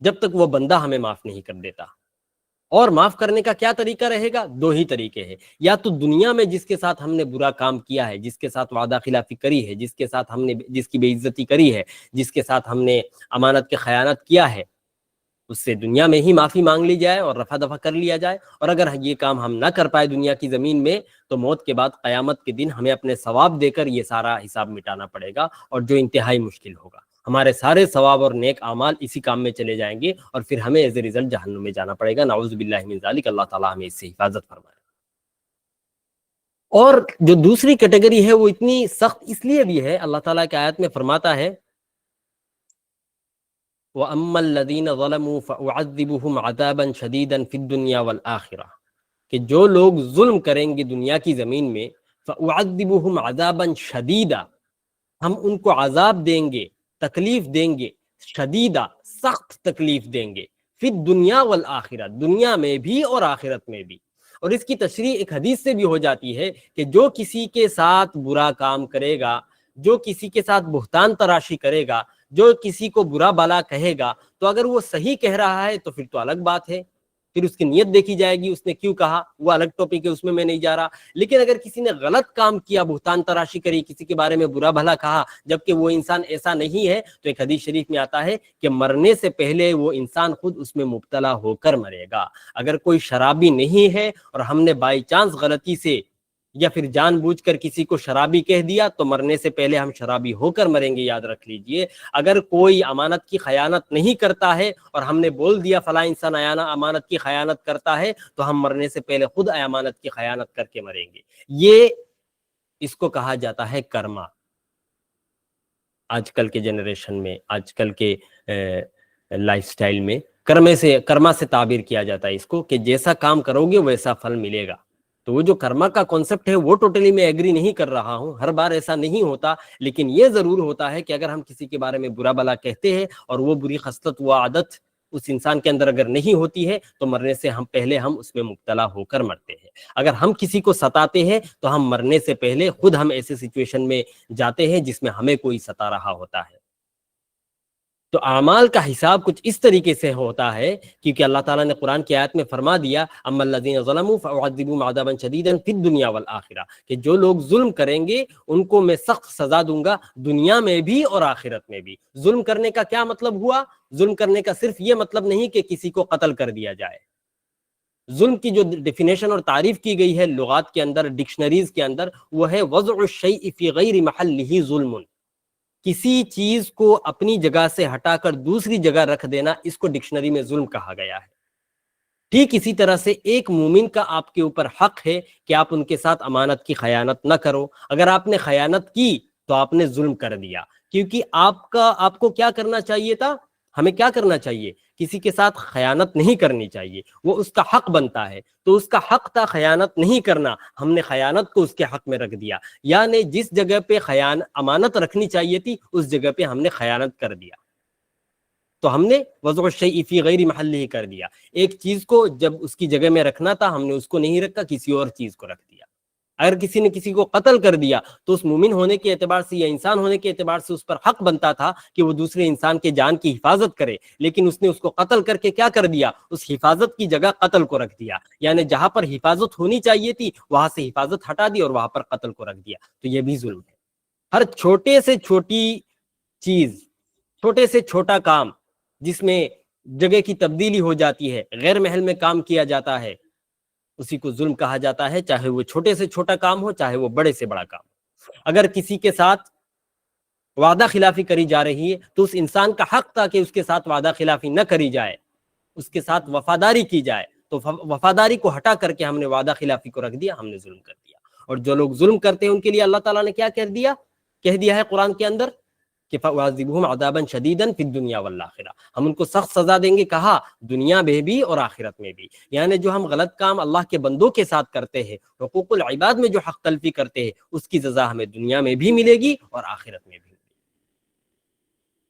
جب تک وہ بندہ ہمیں معاف نہیں کر دیتا۔ اور معاف کرنے کا کیا طریقہ رہے گا؟ دو ہی طریقے ہیں، یا تو دنیا میں جس کے ساتھ ہم نے برا کام کیا ہے، جس کے ساتھ وعدہ خلافی کری ہے، جس کے ساتھ ہم نے جس کی بے عزتی کری ہے، جس کے ساتھ ہم نے امانت کی خیانت کیا ہے، اس سے دنیا میں ہی معافی مانگ لی جائے اور رفع دفع کر لیا جائے۔ اور اگر یہ کام ہم نہ کر پائے دنیا کی زمین میں، تو موت کے بعد قیامت کے دن ہمیں اپنے ثواب دے کر یہ سارا حساب مٹانا پڑے گا، اور جو انتہائی مشکل ہوگا۔ ہمارے سارے ثواب اور نیک اعمال اسی کام میں چلے جائیں گے اور پھر ہمیں ایز اے رزلٹ جہنم میں جانا پڑے گا. نعوذ باللہ من ذالک. اللہ تعالیٰ ہمیں اس سے حفاظت فرمائے. اور جو دوسری کیٹیگری ہے وہ اتنی سخت اس لیے بھی ہے، اللہ تعالیٰ کی آیت میں فرماتا ہے وَأَمَّا الَّذِينَ ظَلَمُوا فَأُعَذِّبُهُمْ عَذَابًا شَدِيدًا فِي الدُّنْيَا وَالْآخِرَةِ، کہ جو لوگ ظلم کریں گے دنیا کی زمین میں، فَأُعَذِّبُهُمْ عَذَابًا شَدِيدًا، ہم ان کو عذاب دیں گے، تکلیف دیں گے، شدیدہ سخت تکلیف دیں گے، فی الدنیا والآخرہ، دنیا میں بھی اور آخرت میں بھی. اور اس کی تشریح ایک حدیث سے بھی ہو جاتی ہے کہ جو کسی کے ساتھ برا کام کرے گا، جو کسی کے ساتھ بہتان تراشی کرے گا، جو کسی کو برا بلا کہے گا، تو اگر وہ صحیح کہہ رہا ہے تو پھر تو الگ بات ہے، پھر اس کی نیت دیکھی جائے گی، اس نے کیوں کہا، وہ الگ ٹاپک ہے، اس میں نہیں جا رہا. لیکن اگر کسی نے غلط کام کیا، بہتان تراشی کری، کسی کے بارے میں برا بھلا کہا، جبکہ وہ انسان ایسا نہیں ہے، تو ایک حدیث شریف میں آتا ہے کہ مرنے سے پہلے وہ انسان خود اس میں مبتلا ہو کر مرے گا. اگر کوئی شرابی نہیں ہے اور ہم نے بائی چانس غلطی سے یا پھر جان بوجھ کر کسی کو شرابی کہہ دیا، تو مرنے سے پہلے ہم شرابی ہو کر مریں گے، یاد رکھ لیجئے. اگر کوئی امانت کی خیانت نہیں کرتا ہے اور ہم نے بول دیا فلاں انسان امانت کی خیانت کرتا ہے، تو ہم مرنے سے پہلے خود امانت کی خیانت کر کے مریں گے. یہ اس کو کہا جاتا ہے کرما. آج کل کے جنریشن میں، آج کل کے لائف سٹائل میں کرما سے تعبیر کیا جاتا ہے اس کو، کہ جیسا کام کرو گے ویسا پھل ملے گا. تو وہ جو کرما کا کانسیپٹ ہے وہ ٹوٹلی میں ایگری نہیں کر رہا ہوں، ہر بار ایسا نہیں ہوتا، لیکن یہ ضرور ہوتا ہے کہ اگر ہم کسی کے بارے میں برا بلا کہتے ہیں اور وہ بری خصلت و عادت اس انسان کے اندر اگر نہیں ہوتی ہے، تو مرنے سے پہلے ہم اس میں مبتلا ہو کر مرتے ہیں. اگر ہم کسی کو ستاتے ہیں تو ہم مرنے سے پہلے خود ہم ایسے سچویشن میں جاتے ہیں جس میں ہمیں کوئی ستا رہا ہوتا ہے. تو اعمال کا حساب کچھ اس طریقے سے ہوتا ہے، کیونکہ اللہ تعالیٰ نے قرآن کی آیت میں فرما دیا اما الذین ظلموا فاعذبهم عذابا شدیدا فی الدنیا والآخرہ، کہ جو لوگ ظلم کریں گے ان کو میں سخت سزا دوں گا دنیا میں بھی اور آخرت میں بھی. ظلم کرنے کا کیا مطلب ہوا؟ ظلم کرنے کا صرف یہ مطلب نہیں کہ کسی کو قتل کر دیا جائے. ظلم کی جو ڈیفینیشن اور تعریف کی گئی ہے لغات کے اندر، ڈکشنریز کے اندر، وہ ہے وضع الشیء فی غیر محلہ ظلم. کسی چیز کو اپنی جگہ سے ہٹا کر دوسری جگہ رکھ دینا، اس کو ڈکشنری میں ظلم کہا گیا ہے. ٹھیک اسی طرح سے ایک مومن کا آپ کے اوپر حق ہے کہ آپ ان کے ساتھ امانت کی خیانت نہ کرو. اگر آپ نے خیانت کی تو آپ نے ظلم کر دیا، کیونکہ آپ کو کیا کرنا چاہیے تھا؟ ہمیں کیا کرنا چاہیے؟ کسی کے ساتھ خیانت نہیں کرنی چاہیے، وہ اس کا حق بنتا ہے. تو اس کا حق تھا خیانت نہیں کرنا، ہم نے خیانت کو اس کے حق میں رکھ دیا، یعنی جس جگہ پہ امانت رکھنی چاہیے تھی اس جگہ پہ ہم نے خیانت کر دیا، تو ہم نے وضع الشیء فی غیر محلہ کر دیا. ایک چیز کو جب اس کی جگہ میں رکھنا تھا ہم نے اس کو نہیں رکھا، کسی اور چیز کو رکھ دیا. اگر کسی نے کسی کو قتل کر دیا تو اس مومن ہونے کے اعتبار سے یا انسان ہونے کے اعتبار سے اس پر حق بنتا تھا کہ وہ دوسرے انسان کے جان کی حفاظت کرے، لیکن اس نے اس کو قتل کر کے کیا کر دیا؟ اس حفاظت کی جگہ قتل کو رکھ دیا، یعنی جہاں پر حفاظت ہونی چاہیے تھی وہاں سے حفاظت ہٹا دی اور وہاں پر قتل کو رکھ دیا. تو یہ بھی ظلم ہے. ہر چھوٹے سے چھوٹی چیز، چھوٹے سے چھوٹا کام جس میں جگہ کی تبدیلی ہو جاتی ہے، غیر محل میں کام کیا جاتا ہے، اسی کو ظلم کہا جاتا ہے، چاہے وہ چھوٹے سے چھوٹا کام ہو، چاہے وہ بڑے سے بڑا کام. اگر کسی کے ساتھ وعدہ خلافی کری جا رہی ہے تو اس انسان کا حق تھا کہ اس کے ساتھ وعدہ خلافی نہ کری جائے، اس کے ساتھ وفاداری کی جائے. تو وفاداری کو ہٹا کر کے ہم نے وعدہ خلافی کو رکھ دیا، ہم نے ظلم کر دیا. اور جو لوگ ظلم کرتے ہیں ان کے لیے اللہ تعالیٰ نے کیا کہہ دیا ہے قرآن کے اندر کہ فَأُعَذِّبُهُمْ عَذَابًا شَدِيدًا فِي الدُّنْيَا وَالْآخِرَةِ، ہم ان کو سخت سزا دیں گے، کہا دنیا میں بھی اور آخرت میں بھی. یعنی جو ہم غلط کام اللہ کے بندوں کے ساتھ کرتے ہیں، حقوق العباد میں جو حق تلفی کرتے ہیں، اس کی سزا ہمیں دنیا میں بھی ملے گی اور آخرت میں بھی.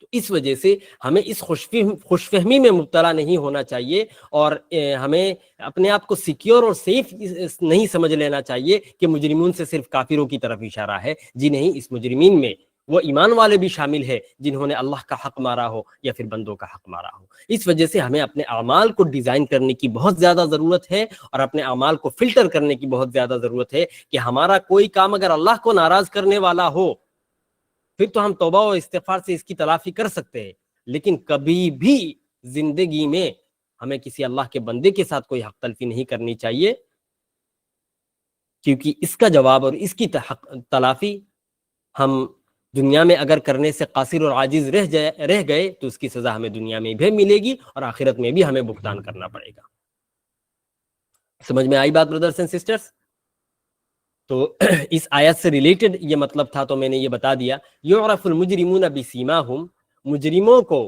تو اس وجہ سے ہمیں اس خوش فہمی میں مبتلا نہیں ہونا چاہیے، اور ہمیں اپنے آپ کو سیکیور اور سیف نہیں سمجھ لینا چاہیے کہ مجرمین سے صرف کافروں کی طرف اشارہ ہے. جی نہیں، اس مجرمین میں وہ ایمان والے بھی شامل ہے جنہوں نے اللہ کا حق مارا ہو یا پھر بندوں کا حق مارا ہو. اس وجہ سے ہمیں اپنے اعمال کو ڈیزائن کرنے کی بہت زیادہ ضرورت ہے، اور اپنے اعمال کو فلٹر کرنے کی بہت زیادہ ضرورت ہے کہ ہمارا کوئی کام اگر اللہ کو ناراض کرنے والا ہو پھر تو ہم توبہ و استغفار سے اس کی تلافی کر سکتے ہیں، لیکن کبھی بھی زندگی میں ہمیں کسی اللہ کے بندے کے ساتھ کوئی حق تلفی نہیں کرنی چاہیے، کیونکہ اس کا جواب اور اس کی تلافی ہم دنیا میں اگر کرنے سے قاصر اور عاجز رہ گئے تو اس کی سزا ہمیں دنیا میں بھی ملے گی اور آخرت میں بھی ہمیں بھگتان کرنا پڑے گا. سمجھ میں آئی بات بردرز اینڈ سسٹرز؟ تو اس آیت سے ریلیٹڈ یہ مطلب تھا تو میں نے یہ بتا دیا. یعرف المجرمون بسیماہم، مجرموں کو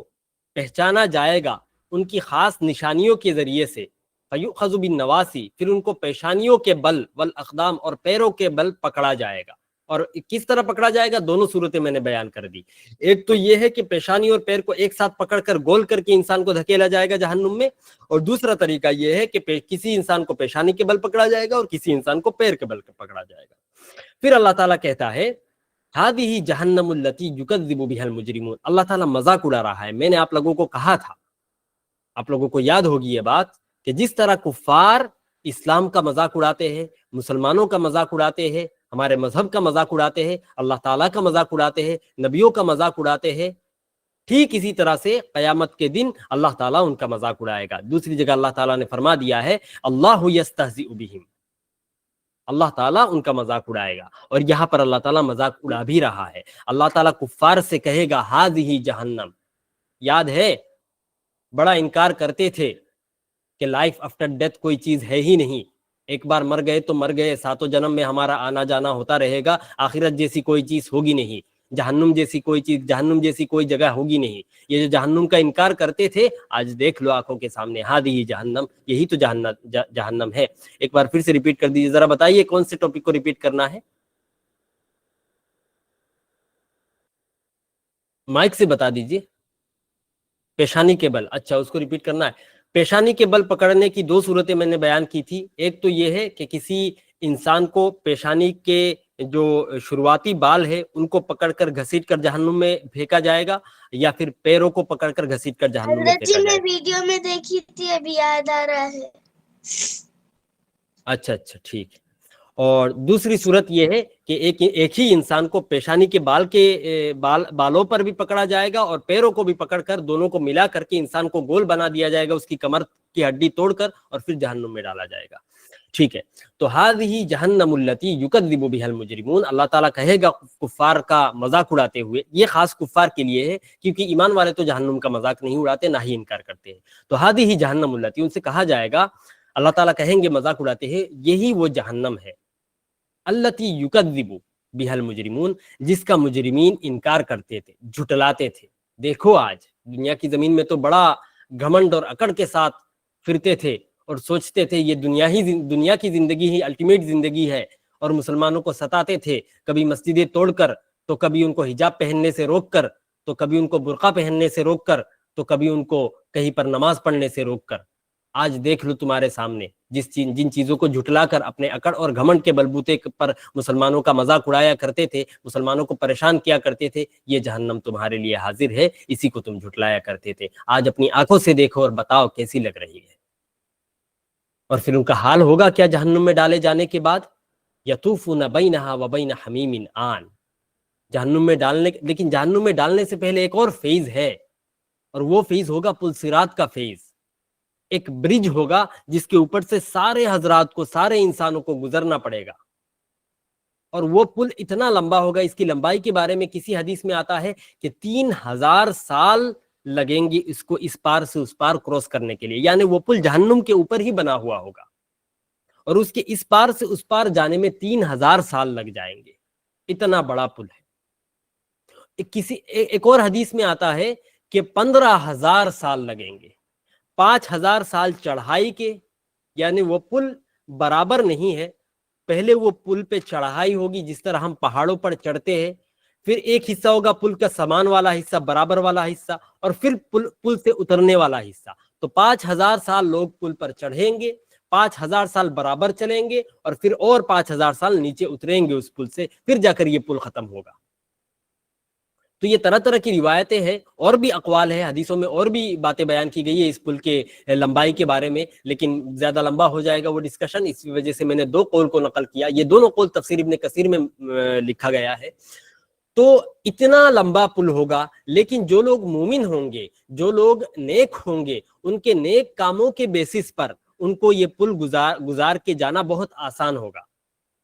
پہچانا جائے گا ان کی خاص نشانیوں کے ذریعے سے. فیؤخذ بالنواسی، پھر ان کو پیشانیوں کے بل والاقدام اور پیروں کے بل پکڑا جائے گا. اور کس طرح پکڑا جائے گا؟ دونوں صورتیں میں نے بیان کر دی. ایک تو یہ ہے کہ پیشانی اور پیر کو ایک ساتھ پکڑ کر گول کر کے انسان کو دھکیلا جائے گا جہنم میں، اور دوسرا طریقہ یہ ہے کہ کسی انسان کو پیشانی کے بل پکڑا جائے گا اور کسی انسان کو پیر کے بل پکڑا جائے گا. پھر اللہ تعالیٰ کہتا ہے ہذہ جہنم التی یکذب بها المجرمون. اللہ تعالیٰ مذاق اڑا رہا ہے. میں نے آپ لوگوں کو کہا تھا، آپ لوگوں کو یاد ہوگی یہ بات، کہ جس طرح کفار اسلام کا مذاق اڑاتے ہیں، مسلمانوں کا مذاق اڑاتے ہیں، ہمارے مذہب کا مذاق اڑاتے ہیں، اللہ تعالیٰ کا مذاق اڑاتے ہیں، نبیوں کا مذاق اڑاتے ہیں، ٹھیک اسی طرح سے قیامت کے دن اللہ تعالیٰ ان کا مذاق اڑائے گا. دوسری جگہ اللہ تعالیٰ نے فرما دیا ہے اللہ یستہزئ بہم، اللہ تعالیٰ ان کا مذاق اڑائے گا. اور یہاں پر اللہ تعالیٰ مذاق اڑا بھی رہا ہے. اللہ تعالیٰ کفار سے کہے گا ہذہ جہنم. یاد ہے بڑا انکار کرتے تھے کہ لائف آفٹر ڈیتھ کوئی چیز ہے ہی نہیں، ایک بار مر گئے تو مر گئے، ساتوں جنم میں ہمارا آنا جانا ہوتا رہے گا، آخرت جیسی کوئی چیز ہوگی نہیں، جہنم جیسی کوئی چیز، جہنم جیسی کوئی جگہ ہوگی نہیں. یہ جو جہنم کا انکار کرتے تھے آج دیکھ لو آنکھوں کے سامنے، ہذہ جہنم، یہی تو جہنم ہے. ایک بار پھر سے ریپیٹ کر دیجیے، ذرا بتائیے کون سے ٹاپک کو ریپیٹ کرنا ہے؟ مائک سے بتا دیجیے. پیشانی کے بل، اچھا اس کو ریپیٹ کرنا ہے. پیشانی کے بل پکڑنے کی دو صورتیں میں نے بیان کی تھی. ایک تو یہ ہے کہ کسی انسان کو پیشانی کے جو شروعاتی بال ہے ان کو پکڑ کر گھسیٹ کر جہنم میں پھینکا جائے گا، یا پھر پیروں کو پکڑ کر گھسیٹ کر جہنم میں پھینکا جائے گا. ویڈیو میں دیکھی تھی، ابھی یاد آ رہا ہے. اچھا ٹھیک ہے. اور دوسری صورت یہ ہے کہ ایک ہی انسان کو پیشانی کے بالوں پر بھی پکڑا جائے گا اور پیروں کو بھی پکڑ کر دونوں کو ملا کر کے انسان کو گول بنا دیا جائے گا، اس کی کمر کی ہڈی توڑ کر، اور پھر جہنم میں ڈالا جائے گا. ٹھیک ہے. تو ہذہ جہنم التی یکذب بها المجرمون، اللہ تعالیٰ کہے گا کفار کا مذاق اڑاتے ہوئے. یہ خاص کفار کے لیے ہے کیونکہ ایمان والے تو جہنم کا مذاق نہیں اڑاتے، نہ ہی انکار کرتے ہیں. تو ہذہ جہنم التی، ان سے کہا جائے گا، اللہ تعالیٰ کہیں گے مذاق اڑاتے ہیں، یہی وہ جہنم ہے التی یکذب بها المجرمون، جس کا مجرمین انکار کرتے تھے، جھٹلاتے تھے. دیکھو آج دنیا کی زمین میں تو بڑا گھمنڈ اور اکڑ کے ساتھ پھرتے تھے اور سوچتے تھے یہ دنیا کی زندگی ہی الٹیمیٹ زندگی ہے، اور مسلمانوں کو ستاتے تھے، کبھی مسجدیں توڑ کر، تو کبھی ان کو حجاب پہننے سے روک کر، تو کبھی ان کو برقع پہننے سے روک کر، تو کبھی ان کو کہیں پر نماز پڑھنے سے روک کر. آج دیکھ لو تمہارے سامنے جن چیزوں کو جھٹلا کر اپنے اکڑ اور گھمنڈ کے بلبوتے پر مسلمانوں کا مذاق اڑایا کرتے تھے، مسلمانوں کو پریشان کیا کرتے تھے، یہ جہنم تمہارے لیے حاضر ہے، اسی کو تم جھٹلایا کرتے تھے. آج اپنی آنکھوں سے دیکھو اور بتاؤ کیسی لگ رہی ہے. اور پھر ان کا حال ہوگا کیا جہنم میں ڈالے جانے کے بعد؟ یطوفون بینہا وبین حمیم آن. جہنم میں ڈالنے، لیکن جہنم میں ڈالنے سے پہلے ایک اور فیز ہے، اور وہ فیز ہوگا پل صراط کا فیز. ایک برج ہوگا جس کے اوپر سے سارے حضرات کو، سارے انسانوں کو گزرنا پڑے گا، اور وہ پل اتنا لمبا ہوگا، اس کی لمبائی کے بارے میں کسی حدیث میں آتا ہے کہ 3000 سال لگیں گے اس کو اس پار سے اس پار کراس کرنے کے لیے. یعنی وہ پل جہنم کے اوپر ہی بنا ہوا ہوگا، اور اس کے اس پار سے اس پار جانے میں 3000 سال لگ جائیں گے. اتنا بڑا پل ہے. ایک اور حدیث میں آتا ہے کہ 15,000 سال لگیں گے. 5,000 سال چڑھائی کے، یعنی وہ پل برابر نہیں ہے. پہلے وہ پل پہ چڑھائی ہوگی جس طرح ہم پہاڑوں پر چڑھتے ہیں، پھر ایک حصہ ہوگا پل کا سامان والا حصہ، برابر والا حصہ، اور پھر پل سے اترنے والا حصہ. تو 5,000 سال لوگ پل پر چڑھیں گے، 5,000 سال برابر چلیں گے، اور پھر اور 5,000 سال نیچے اتریں گے اس پل سے، پھر جا کر یہ پل ختم ہوگا. تو یہ طرح طرح کی روایتیں ہیں، اور بھی اقوال ہیں، حدیثوں میں اور بھی باتیں بیان کی گئی ہے اس پل کے لمبائی کے بارے میں، لیکن زیادہ لمبا ہو جائے گا وہ ڈسکشن، اس وجہ سے میں نے 2 قول کو نقل کیا. یہ دونوں قول تفسیر ابن کثیر میں لکھا گیا ہے. تو اتنا لمبا پل ہوگا، لیکن جو لوگ مومن ہوں گے، جو لوگ نیک ہوں گے، ان کے نیک کاموں کے بیسس پر ان کو یہ پل گزار کے جانا بہت آسان ہوگا.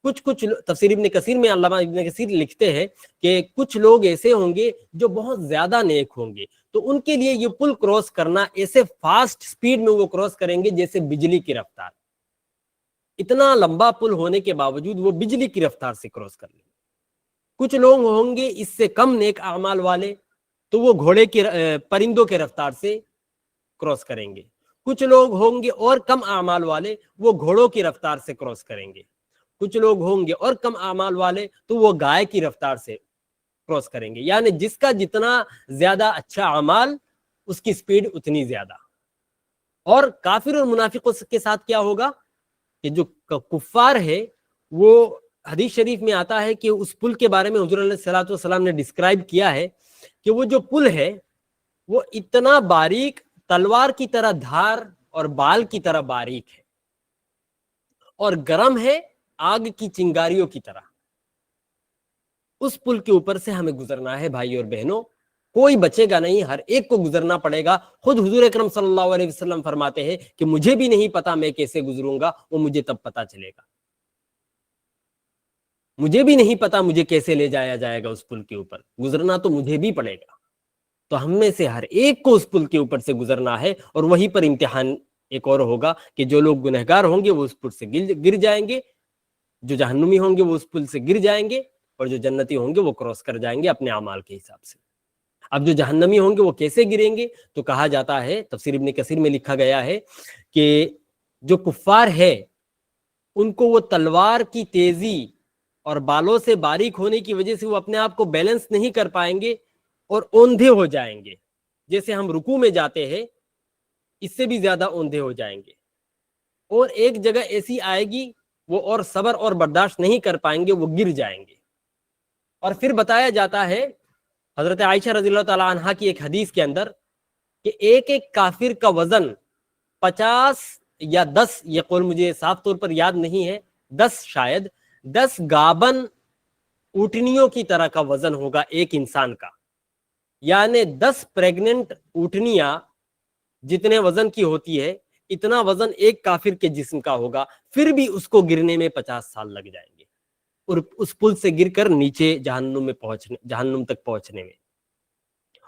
کچھ تفسیر ابن کثیر میں علامہ ابن کثیر لکھتے ہیں کہ کچھ لوگ ایسے ہوں گے جو بہت زیادہ نیک ہوں گے، تو ان کے لیے یہ پل کراس کرنا ایسے فاسٹ سپیڈ میں وہ کراس کریں گے جیسے بجلی کی رفتار، اتنا لمبا پل ہونے کے باوجود وہ بجلی کی رفتار سے کراس کر لیں گے۔ کچھ لوگ ہوں گے اس سے کم نیک اعمال والے، تو وہ گھوڑے کی پرندوں کے رفتار سے کراس کریں گے۔ کچھ لوگ ہوں گے اور کم اعمال والے، وہ گھوڑوں کی رفتار سے کراس کریں گے۔ کچھ لوگ ہوں گے اور کم اعمال والے، تو وہ گائے کی رفتار سے کراس کریں گے۔ یعنی جس کا جتنا زیادہ اچھا اعمال، اس کی سپیڈ اتنی زیادہ۔ اور کافر اور منافقوں کے ساتھ کیا ہوگا کہ جو کفار ہے، وہ حدیث شریف میں آتا ہے کہ اس پل کے بارے میں حضور علیہ الصلوۃ والسلام نے ڈسکرائب کیا ہے کہ وہ جو پل ہے وہ اتنا باریک، تلوار کی طرح دھار اور بال کی طرح باریک ہے، اور گرم ہے آگ کی چنگاریوں کی طرح۔ اس پل کے اوپر سے ہمیں گزرنا ہے بھائی اور بہنوں، کوئی بچے گا نہیں، ہر ایک کو گزرنا پڑے گا۔ خود حضور اکرم صلی اللہ علیہ وسلم فرماتے ہیں کہ مجھے بھی نہیں پتا میں کیسے گزروں گا، وہ مجھے تب پتا چلے گا۔ مجھے بھی نہیں پتا مجھے کیسے لے جایا جائے گا اس پل کے اوپر، گزرنا تو مجھے بھی پڑے گا۔ تو ہم میں سے ہر ایک کو اس پل کے اوپر سے گزرنا ہے، اور وہیں پر امتحان ایک اور ہوگا کہ جو لوگ گنہگار ہوں گے وہ اس پل سے گر جائیں گے، جو جہنمی ہوں گے وہ اس پل سے گر جائیں گے، اور جو جنتی ہوں گے وہ کراس کر جائیں گے اپنے اعمال کے حساب سے۔ اب جو جہنمی ہوں گے وہ کیسے گریں گے؟ تو کہا جاتا ہے، تفسیر ابن کثیر میں لکھا گیا ہے کہ جو کفار ہے ان کو وہ تلوار کی تیزی اور بالوں سے باریک ہونے کی وجہ سے وہ اپنے آپ کو بیلنس نہیں کر پائیں گے اور اوندھے ہو جائیں گے۔ جیسے ہم رکوع میں جاتے ہیں، اس سے بھی زیادہ اوندھے ہو جائیں گے، اور ایک جگہ ایسی آئے گی وہ اور صبر اور برداشت نہیں کر پائیں گے، وہ گر جائیں گے۔ اور پھر بتایا جاتا ہے حضرت عائشہ رضی اللہ تعالی عنہا کی ایک حدیث کے اندر کہ ایک ایک کافر کا وزن 50 یا 10، یہ قول مجھے صاف طور پر یاد نہیں ہے، 10 شاید 10 گابن اونٹنیوں کی طرح کا وزن ہوگا ایک انسان کا۔ یعنی 10 پریگننٹ اونٹنیاں جتنے وزن کی ہوتی ہے، اتنا وزن ایک کافر کے جسم کا ہوگا، پھر بھی اس کو گرنے میں 50 سال لگ جائیں گے، اور اس پل سے گر کر نیچے جہنم تک پہنچنے میں۔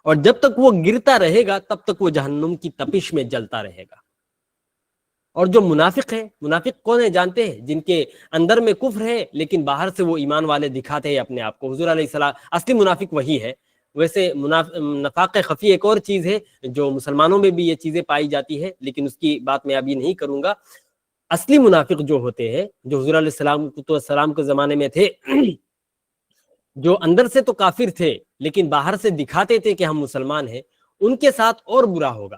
اور جب تک وہ گرتا رہے گا تب تک وہ جہنم کی تپش میں جلتا رہے گا۔ اور جو منافق ہے، منافق کون ہے جانتے ہیں؟ جن کے اندر میں کفر ہے لیکن باہر سے وہ ایمان والے دکھاتے ہیں اپنے آپ کو۔ حضور علیہ السلام، اصلی منافق وہی ہے۔ ویسے نفاق خفی ایک اور چیز ہے جو مسلمانوں میں بھی یہ چیزیں پائی جاتی ہے، لیکن اس کی بات میں ابھی نہیں کروں گا۔ اصلی منافق جو ہوتے ہیں، جو حضور علیہ السلام کے زمانے میں تھے، جو اندر سے تو کافر تھے لیکن باہر سے دکھاتے تھے کہ ہم مسلمان ہیں، ان کے ساتھ اور برا ہوگا۔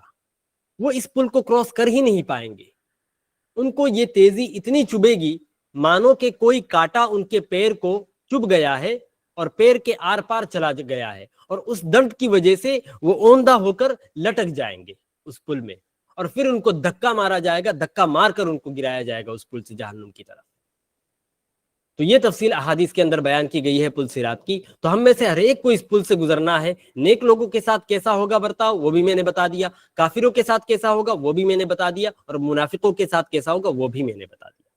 وہ اس پل کو کراس کر ہی نہیں پائیں گے، ان کو یہ تیزی اتنی چبھے گی مانو کہ کوئی کانٹا ان کے پیر کو چبھ گیا ہے اور پیر کے آر پار چلا گیا ہے، اور اس درد کی وجہ سے وہ اوندھا ہو کر لٹک جائیں گے اس پل میں، اور پھر ان کو دھکا مارا جائے گا، دھکا مار کر ان کو گرایا جائے گا اس پل سے جہنم کی طرف۔ تو یہ تفصیل احادیث کے اندر بیان کی گئی ہے پل صراط کی۔ تو ہم میں سے ہر ایک کو اس پل سے گزرنا ہے۔ نیک لوگوں کے ساتھ کیسا ہوگا برتاؤ، وہ بھی میں نے بتا دیا، کافروں کے ساتھ کیسا ہوگا وہ بھی میں نے بتا دیا، اور منافقوں کے ساتھ کیسا ہوگا وہ بھی میں نے بتا دیا۔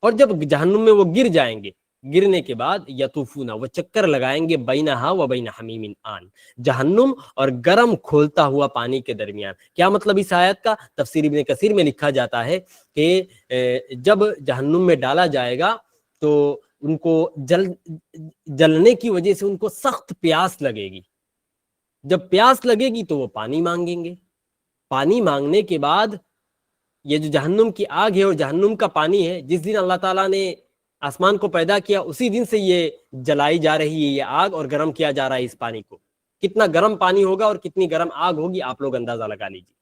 اور جب جہنم میں وہ گر جائیں گے، گرنے کے بعد یطوفون، وہ چکر لگائیں گے، بینہا و بین حمیم آن، جہنم اور گرم کھولتا ہوا پانی کے درمیان۔ کیا مطلب اس آیت کا؟ تفسیر ابن کثیر میں لکھا جاتا ہے کہ جب جہنم میں ڈالا جائے گا تو ان کو جلنے کی وجہ سے ان کو سخت پیاس لگے گی۔ جب پیاس لگے گی تو وہ پانی مانگیں گے۔ پانی مانگنے کے بعد یہ جو جہنم کی آگ ہے اور جہنم کا پانی ہے، جس دن اللہ تعالیٰ نے آسمان کو پیدا کیا اسی دن سے یہ جلائی جا رہی ہے یہ آگ، اور گرم کیا جا رہا ہے اس پانی کو۔ کتنا گرم پانی ہوگا اور کتنی گرم آگ ہوگی آپ لوگ اندازہ لگا لیجیے۔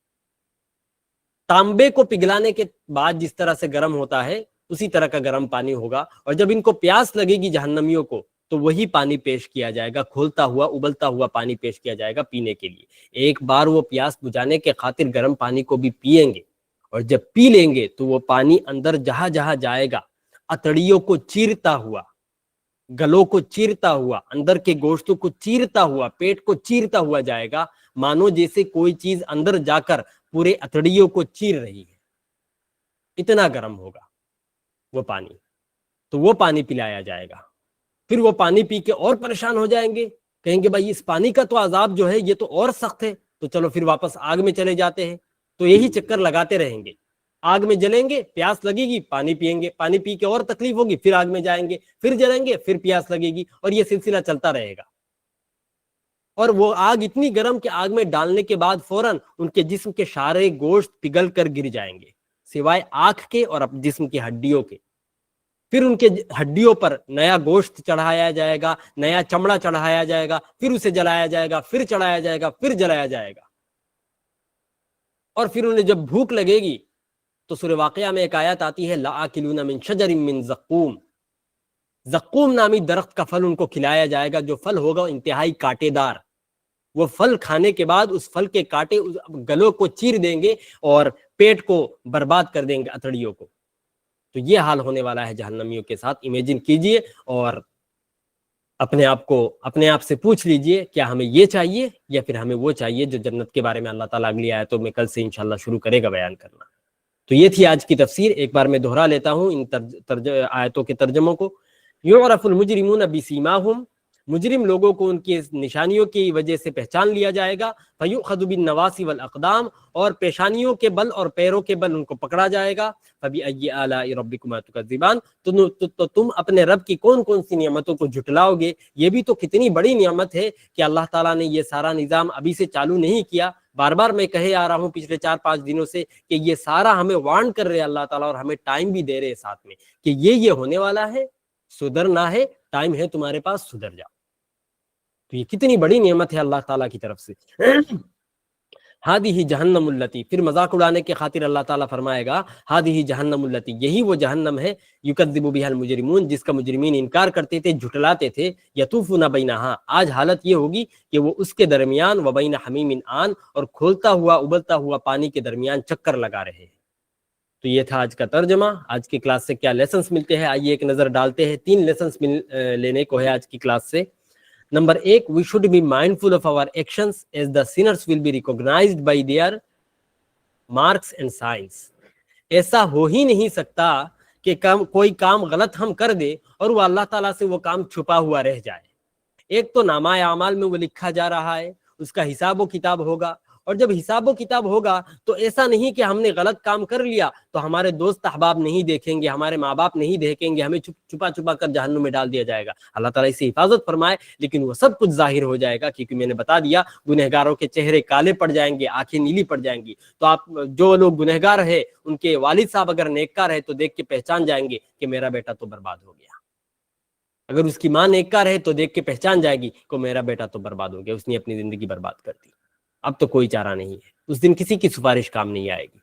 تانبے کو پگھلانے کے بعد جس طرح سے گرم ہوتا ہے اسی طرح کا گرم پانی ہوگا، اور جب ان کو پیاس لگے گی جہنمیوں کو تو وہی پانی پیش کیا جائے گا، کھولتا ہوا ابلتا ہوا پانی پیش کیا جائے گا پینے کے لیے۔ ایک بار وہ پیاس بجھانے کے خاطر گرم پانی کو بھی پئیں گے، اور جب پی لیں گے تو وہ پانی اندر جہاں جہاں جائے گا اتڑیوں کو چیرتا ہوا، گلوں کو چیرتا ہوا، اندر کے گوشتوں کو چیرتا ہوا، پیٹ کو چیرتا ہوا جائے گا، مانو جیسے کوئی چیز اندر جا کر پورے اتڑیوں کو چیر رہی ہے، اتنا گرم ہوگا وہ پانی۔ تو وہ پانی پلایا جائے گا. پھر وہ پانی پی کے اور پریشان ہو جائیں گے, کہیں گے بھائی اس پانی کا تو عذاب جو ہے یہ تو اور سخت ہے, تو چلو پھر واپس آگ میں چلے جاتے ہیں. تو یہی چکر لگاتے رہیں گے, آگ میں جلیں گے, پیاس لگے گی, پانی پئیں گے, پانی پی کے اور تکلیف ہوگی, پھر آگ میں جائیں گے, پھر جلیں گے, پھر پیاس لگے گی, اور یہ سلسلہ چلتا رہے گا. اور وہ آگ اتنی گرم کہ آگ میں ڈالنے کے بعد فوراً ان کے جسم کے سارے گوشت پگھل کر گر جائیں گے, سوائے آنکھ کے اور جسم کی ہڈیوں کے. پھر ان کے ہڈیوں پر نیا گوشت چڑھایا جائے گا, نیا چمڑا چڑھایا جائے گا, پھر اسے جلایا جائے گا, پھر چڑھایا جائے گا, پھر جلایا جائے گا. اور پھر انہیں جب بھوک لگے گی تو سورہ واقعہ میں ایک آیت آتی ہے, لَآكِلُونَ مِن شَجَرٍ مِّن زَقُّومٍ, زقوم نامی درخت کا پھل ان کو کھلایا جائے گا, جو پھل ہوگا انتہائی کانٹے دار. وہ پھل کھانے کے بعد اس پھل کے کانٹے گلوں کو چیر دیں گے اور پیٹ کو برباد کر دیں گے, اتڑیوں کو. تو یہ حال ہونے والا ہے جہنمیوں کے ساتھ. امیجن کیجئے اور اپنے آپ سے پوچھ لیجئے, کیا ہمیں یہ چاہیے یا پھر ہمیں وہ چاہیے جو جنت کے بارے میں اللہ تعالیٰ اگلی آیتوں میں کل سے انشاءاللہ شروع کرے گا بیان کرنا. تو یہ تھی آج کی تفسیر. ایک بار میں دہرا لیتا ہوں ان آیتوں کے ترجموں کو. یعرف المجرمون بسیماہم, مجرم لوگوں کو ان کی نشانیوں کی وجہ سے پہچان لیا جائے گا. فیؤخذ بالنواصی والاقدام, اور پیشانیوں کے بل اور پیروں کے بل ان کو پکڑا جائے گا. فبأي آلاء ربكما تكذبان, تو تم اپنے رب کی کون کون سی نعمتوں کو جھٹلاؤ گے. یہ بھی تو کتنی بڑی نعمت ہے کہ اللہ تعالیٰ نے یہ سارا نظام ابھی سے چالو نہیں کیا. بار بار میں کہے آ رہا ہوں پچھلے 4-5 دنوں سے کہ یہ سارا ہمیں وارن کر رہے اللہ تعالیٰ, اور ہمیں ٹائم بھی دے رہے ساتھ میں کہ یہ ہونے والا ہے, سدھرنا ہے, ٹائم ہے تمہارے پاس, سدھر جاؤ. تو یہ کتنی بڑی نعمت ہے اللہ تعالیٰ کی طرف سے. ہادی جہنم التی, پھر مذاق اڑانے کے خاطر اللہ تعالیٰ فرمائے گا ہادی جہنم التی, یہی وہ جہنم ہے, یکذب بہا المجرمون, جس کا مجرمین انکار کرتے تھے, جھٹلاتے تھے. یطوفون بینہا, آج حالت یہ ہوگی کہ وہ اس کے درمیان, وبین حمیم آن, اور کھولتا ہوا ابلتا ہوا پانی کے درمیان چکر لگا رہے ہیں. تو یہ تھا آج کا ترجمہ. آج کی کلاس سے کیا لیسنس ملتے ہیں, آئیے ایک نظر ڈالتے ہیں. 3 لیسنس لینے کو ہے آج کی کلاس سے. Number 1, we should be mindful of our actions as the sinners will be recognized by their marks and signs. ایسا ہو ہی نہیں سکتا کہ کوئی کام غلط ہم کر دے اور وہ اللہ تعالیٰ سے وہ کام چھپا ہوا رہ جائے. ایک تو نامہ اعمال میں وہ لکھا جا رہا ہے, اس کا حساب و کتاب ہوگا, اور جب حساب و کتاب ہوگا تو ایسا نہیں کہ ہم نے غلط کام کر لیا تو ہمارے دوست احباب نہیں دیکھیں گے, ہمارے ماں باپ نہیں دیکھیں گے, ہمیں چھپا چھپا کر جہنم میں ڈال دیا جائے گا. اللہ تعالیٰ اس سے حفاظت فرمائے. لیکن وہ سب کچھ ظاہر ہو جائے گا, کیونکہ میں نے بتا دیا گنہگاروں کے چہرے کالے پڑ جائیں گے, آنکھیں نیلی پڑ جائیں گی. تو آپ جو لوگ گنہگار ہے, ان کے والد صاحب اگر نیککار ہے تو دیکھ کے پہچان جائیں گے کہ میرا بیٹا تو برباد ہو گیا. اگر اس کی ماں نیککار ہے تو دیکھ کے پہچان جائے گی کہ میرا بیٹا تو برباد ہو گیا, اس نے اپنی زندگی برباد کر دی, اب تو کوئی چارہ نہیں ہے. اس دن کسی کی سفارش کام نہیں آئے گی.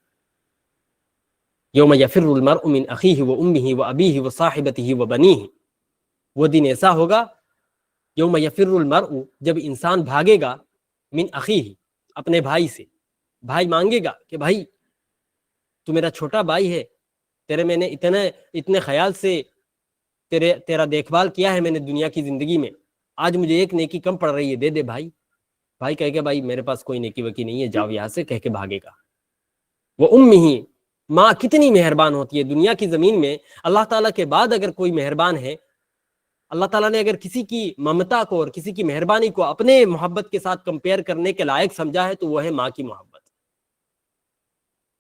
یوم یفر المرء من اخیہ وامہ وابیہ وصاحبتہ وبنیہ, وہ دن ایسا ہوگا, یوم یفر المرء, جب انسان بھاگے گا, من اخیہ, اپنے بھائی سے. بھائی مانگے گا کہ بھائی تو میرا چھوٹا بھائی ہے, تیرے میں نے اتنے خیال سے تیرا دیکھ بھال کیا ہے میں نے دنیا کی زندگی میں, آج مجھے ایک نیکی کم پڑ رہی ہے, دے دے بھائی. بھائی کہے گا بھائی میرے پاس کوئی نیکی وکی نہیں ہے, جاؤ یہاں سے, کہہ کے بھاگے گا. وہ امہ, ماں کتنی مہربان ہوتی ہے دنیا کی زمین میں. اللہ تعالیٰ کے بعد اگر کوئی مہربان ہے, اللہ تعالیٰ نے اگر کسی کی ممتا کو اور کسی کی مہربانی کو اپنے محبت کے ساتھ کمپیئر کرنے کے لائق سمجھا ہے تو وہ ہے ماں کی محبت.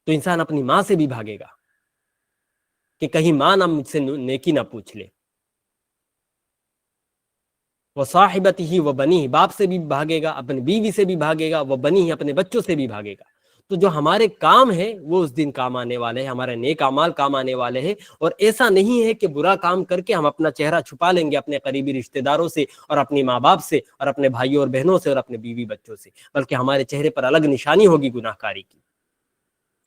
تو انسان اپنی ماں سے بھی بھاگے گا کہ کہیں ماں نہ مجھ سے نیکی نہ پوچھ لے. وہ صاحبت ہی وہ بنی, باپ سے بھی بھاگے گا, اپنی بیوی سے بھی بھاگے گا, وہ بنی اپنے بچوں سے بھی بھاگے گا. تو جو ہمارے کام ہیں وہ اس دن کام آنے والے ہیں, ہمارے نیک اعمال کام آنے والے ہیں. اور ایسا نہیں ہے کہ برا کام کر کے ہم اپنا چہرہ چھپا لیں گے اپنے قریبی رشتہ داروں سے اور اپنی ماں باپ سے اور اپنے بھائیوں اور بہنوں سے اور اپنے بیوی بچوں سے, بلکہ ہمارے چہرے پر الگ نشانی ہوگی گناہ کاری کی,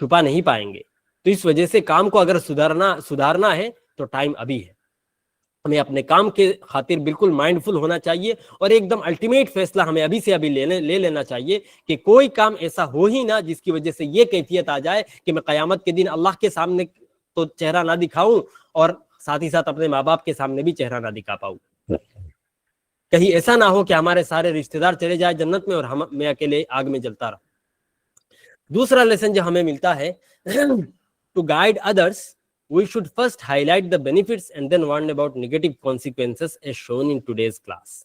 چھپا نہیں پائیں گے. تو اس وجہ سے کام کو اگر سدھارنا ہے تو ٹائم ابھی ہے. ہمیں اپنے کام کے خاطر بالکل مائنڈفل ہونا چاہیے, اور ایک دم الٹیمیٹ فیصلہ ہمیں ابھی سے ابھی لے لینا چاہیے کہ کوئی کام ایسا ہو ہی نہ جس کی وجہ سے یہ کیفیت آ جائے کہ میں قیامت کے دن اللہ کے سامنے تو چہرہ نہ دکھاؤں اور ساتھ ہی ساتھ اپنے ماں باپ کے سامنے بھی چہرہ نہ دکھا پاؤں. کہیں ایسا نہ ہو کہ ہمارے سارے رشتہ دار چلے جائے جنت میں اور میں اکیلے آگ میں جلتا رہا. دوسرا لیسن جو ہمیں ملتا ہے, to guide others we should first highlight the benefits and then warn about negative consequences as shown in today's class.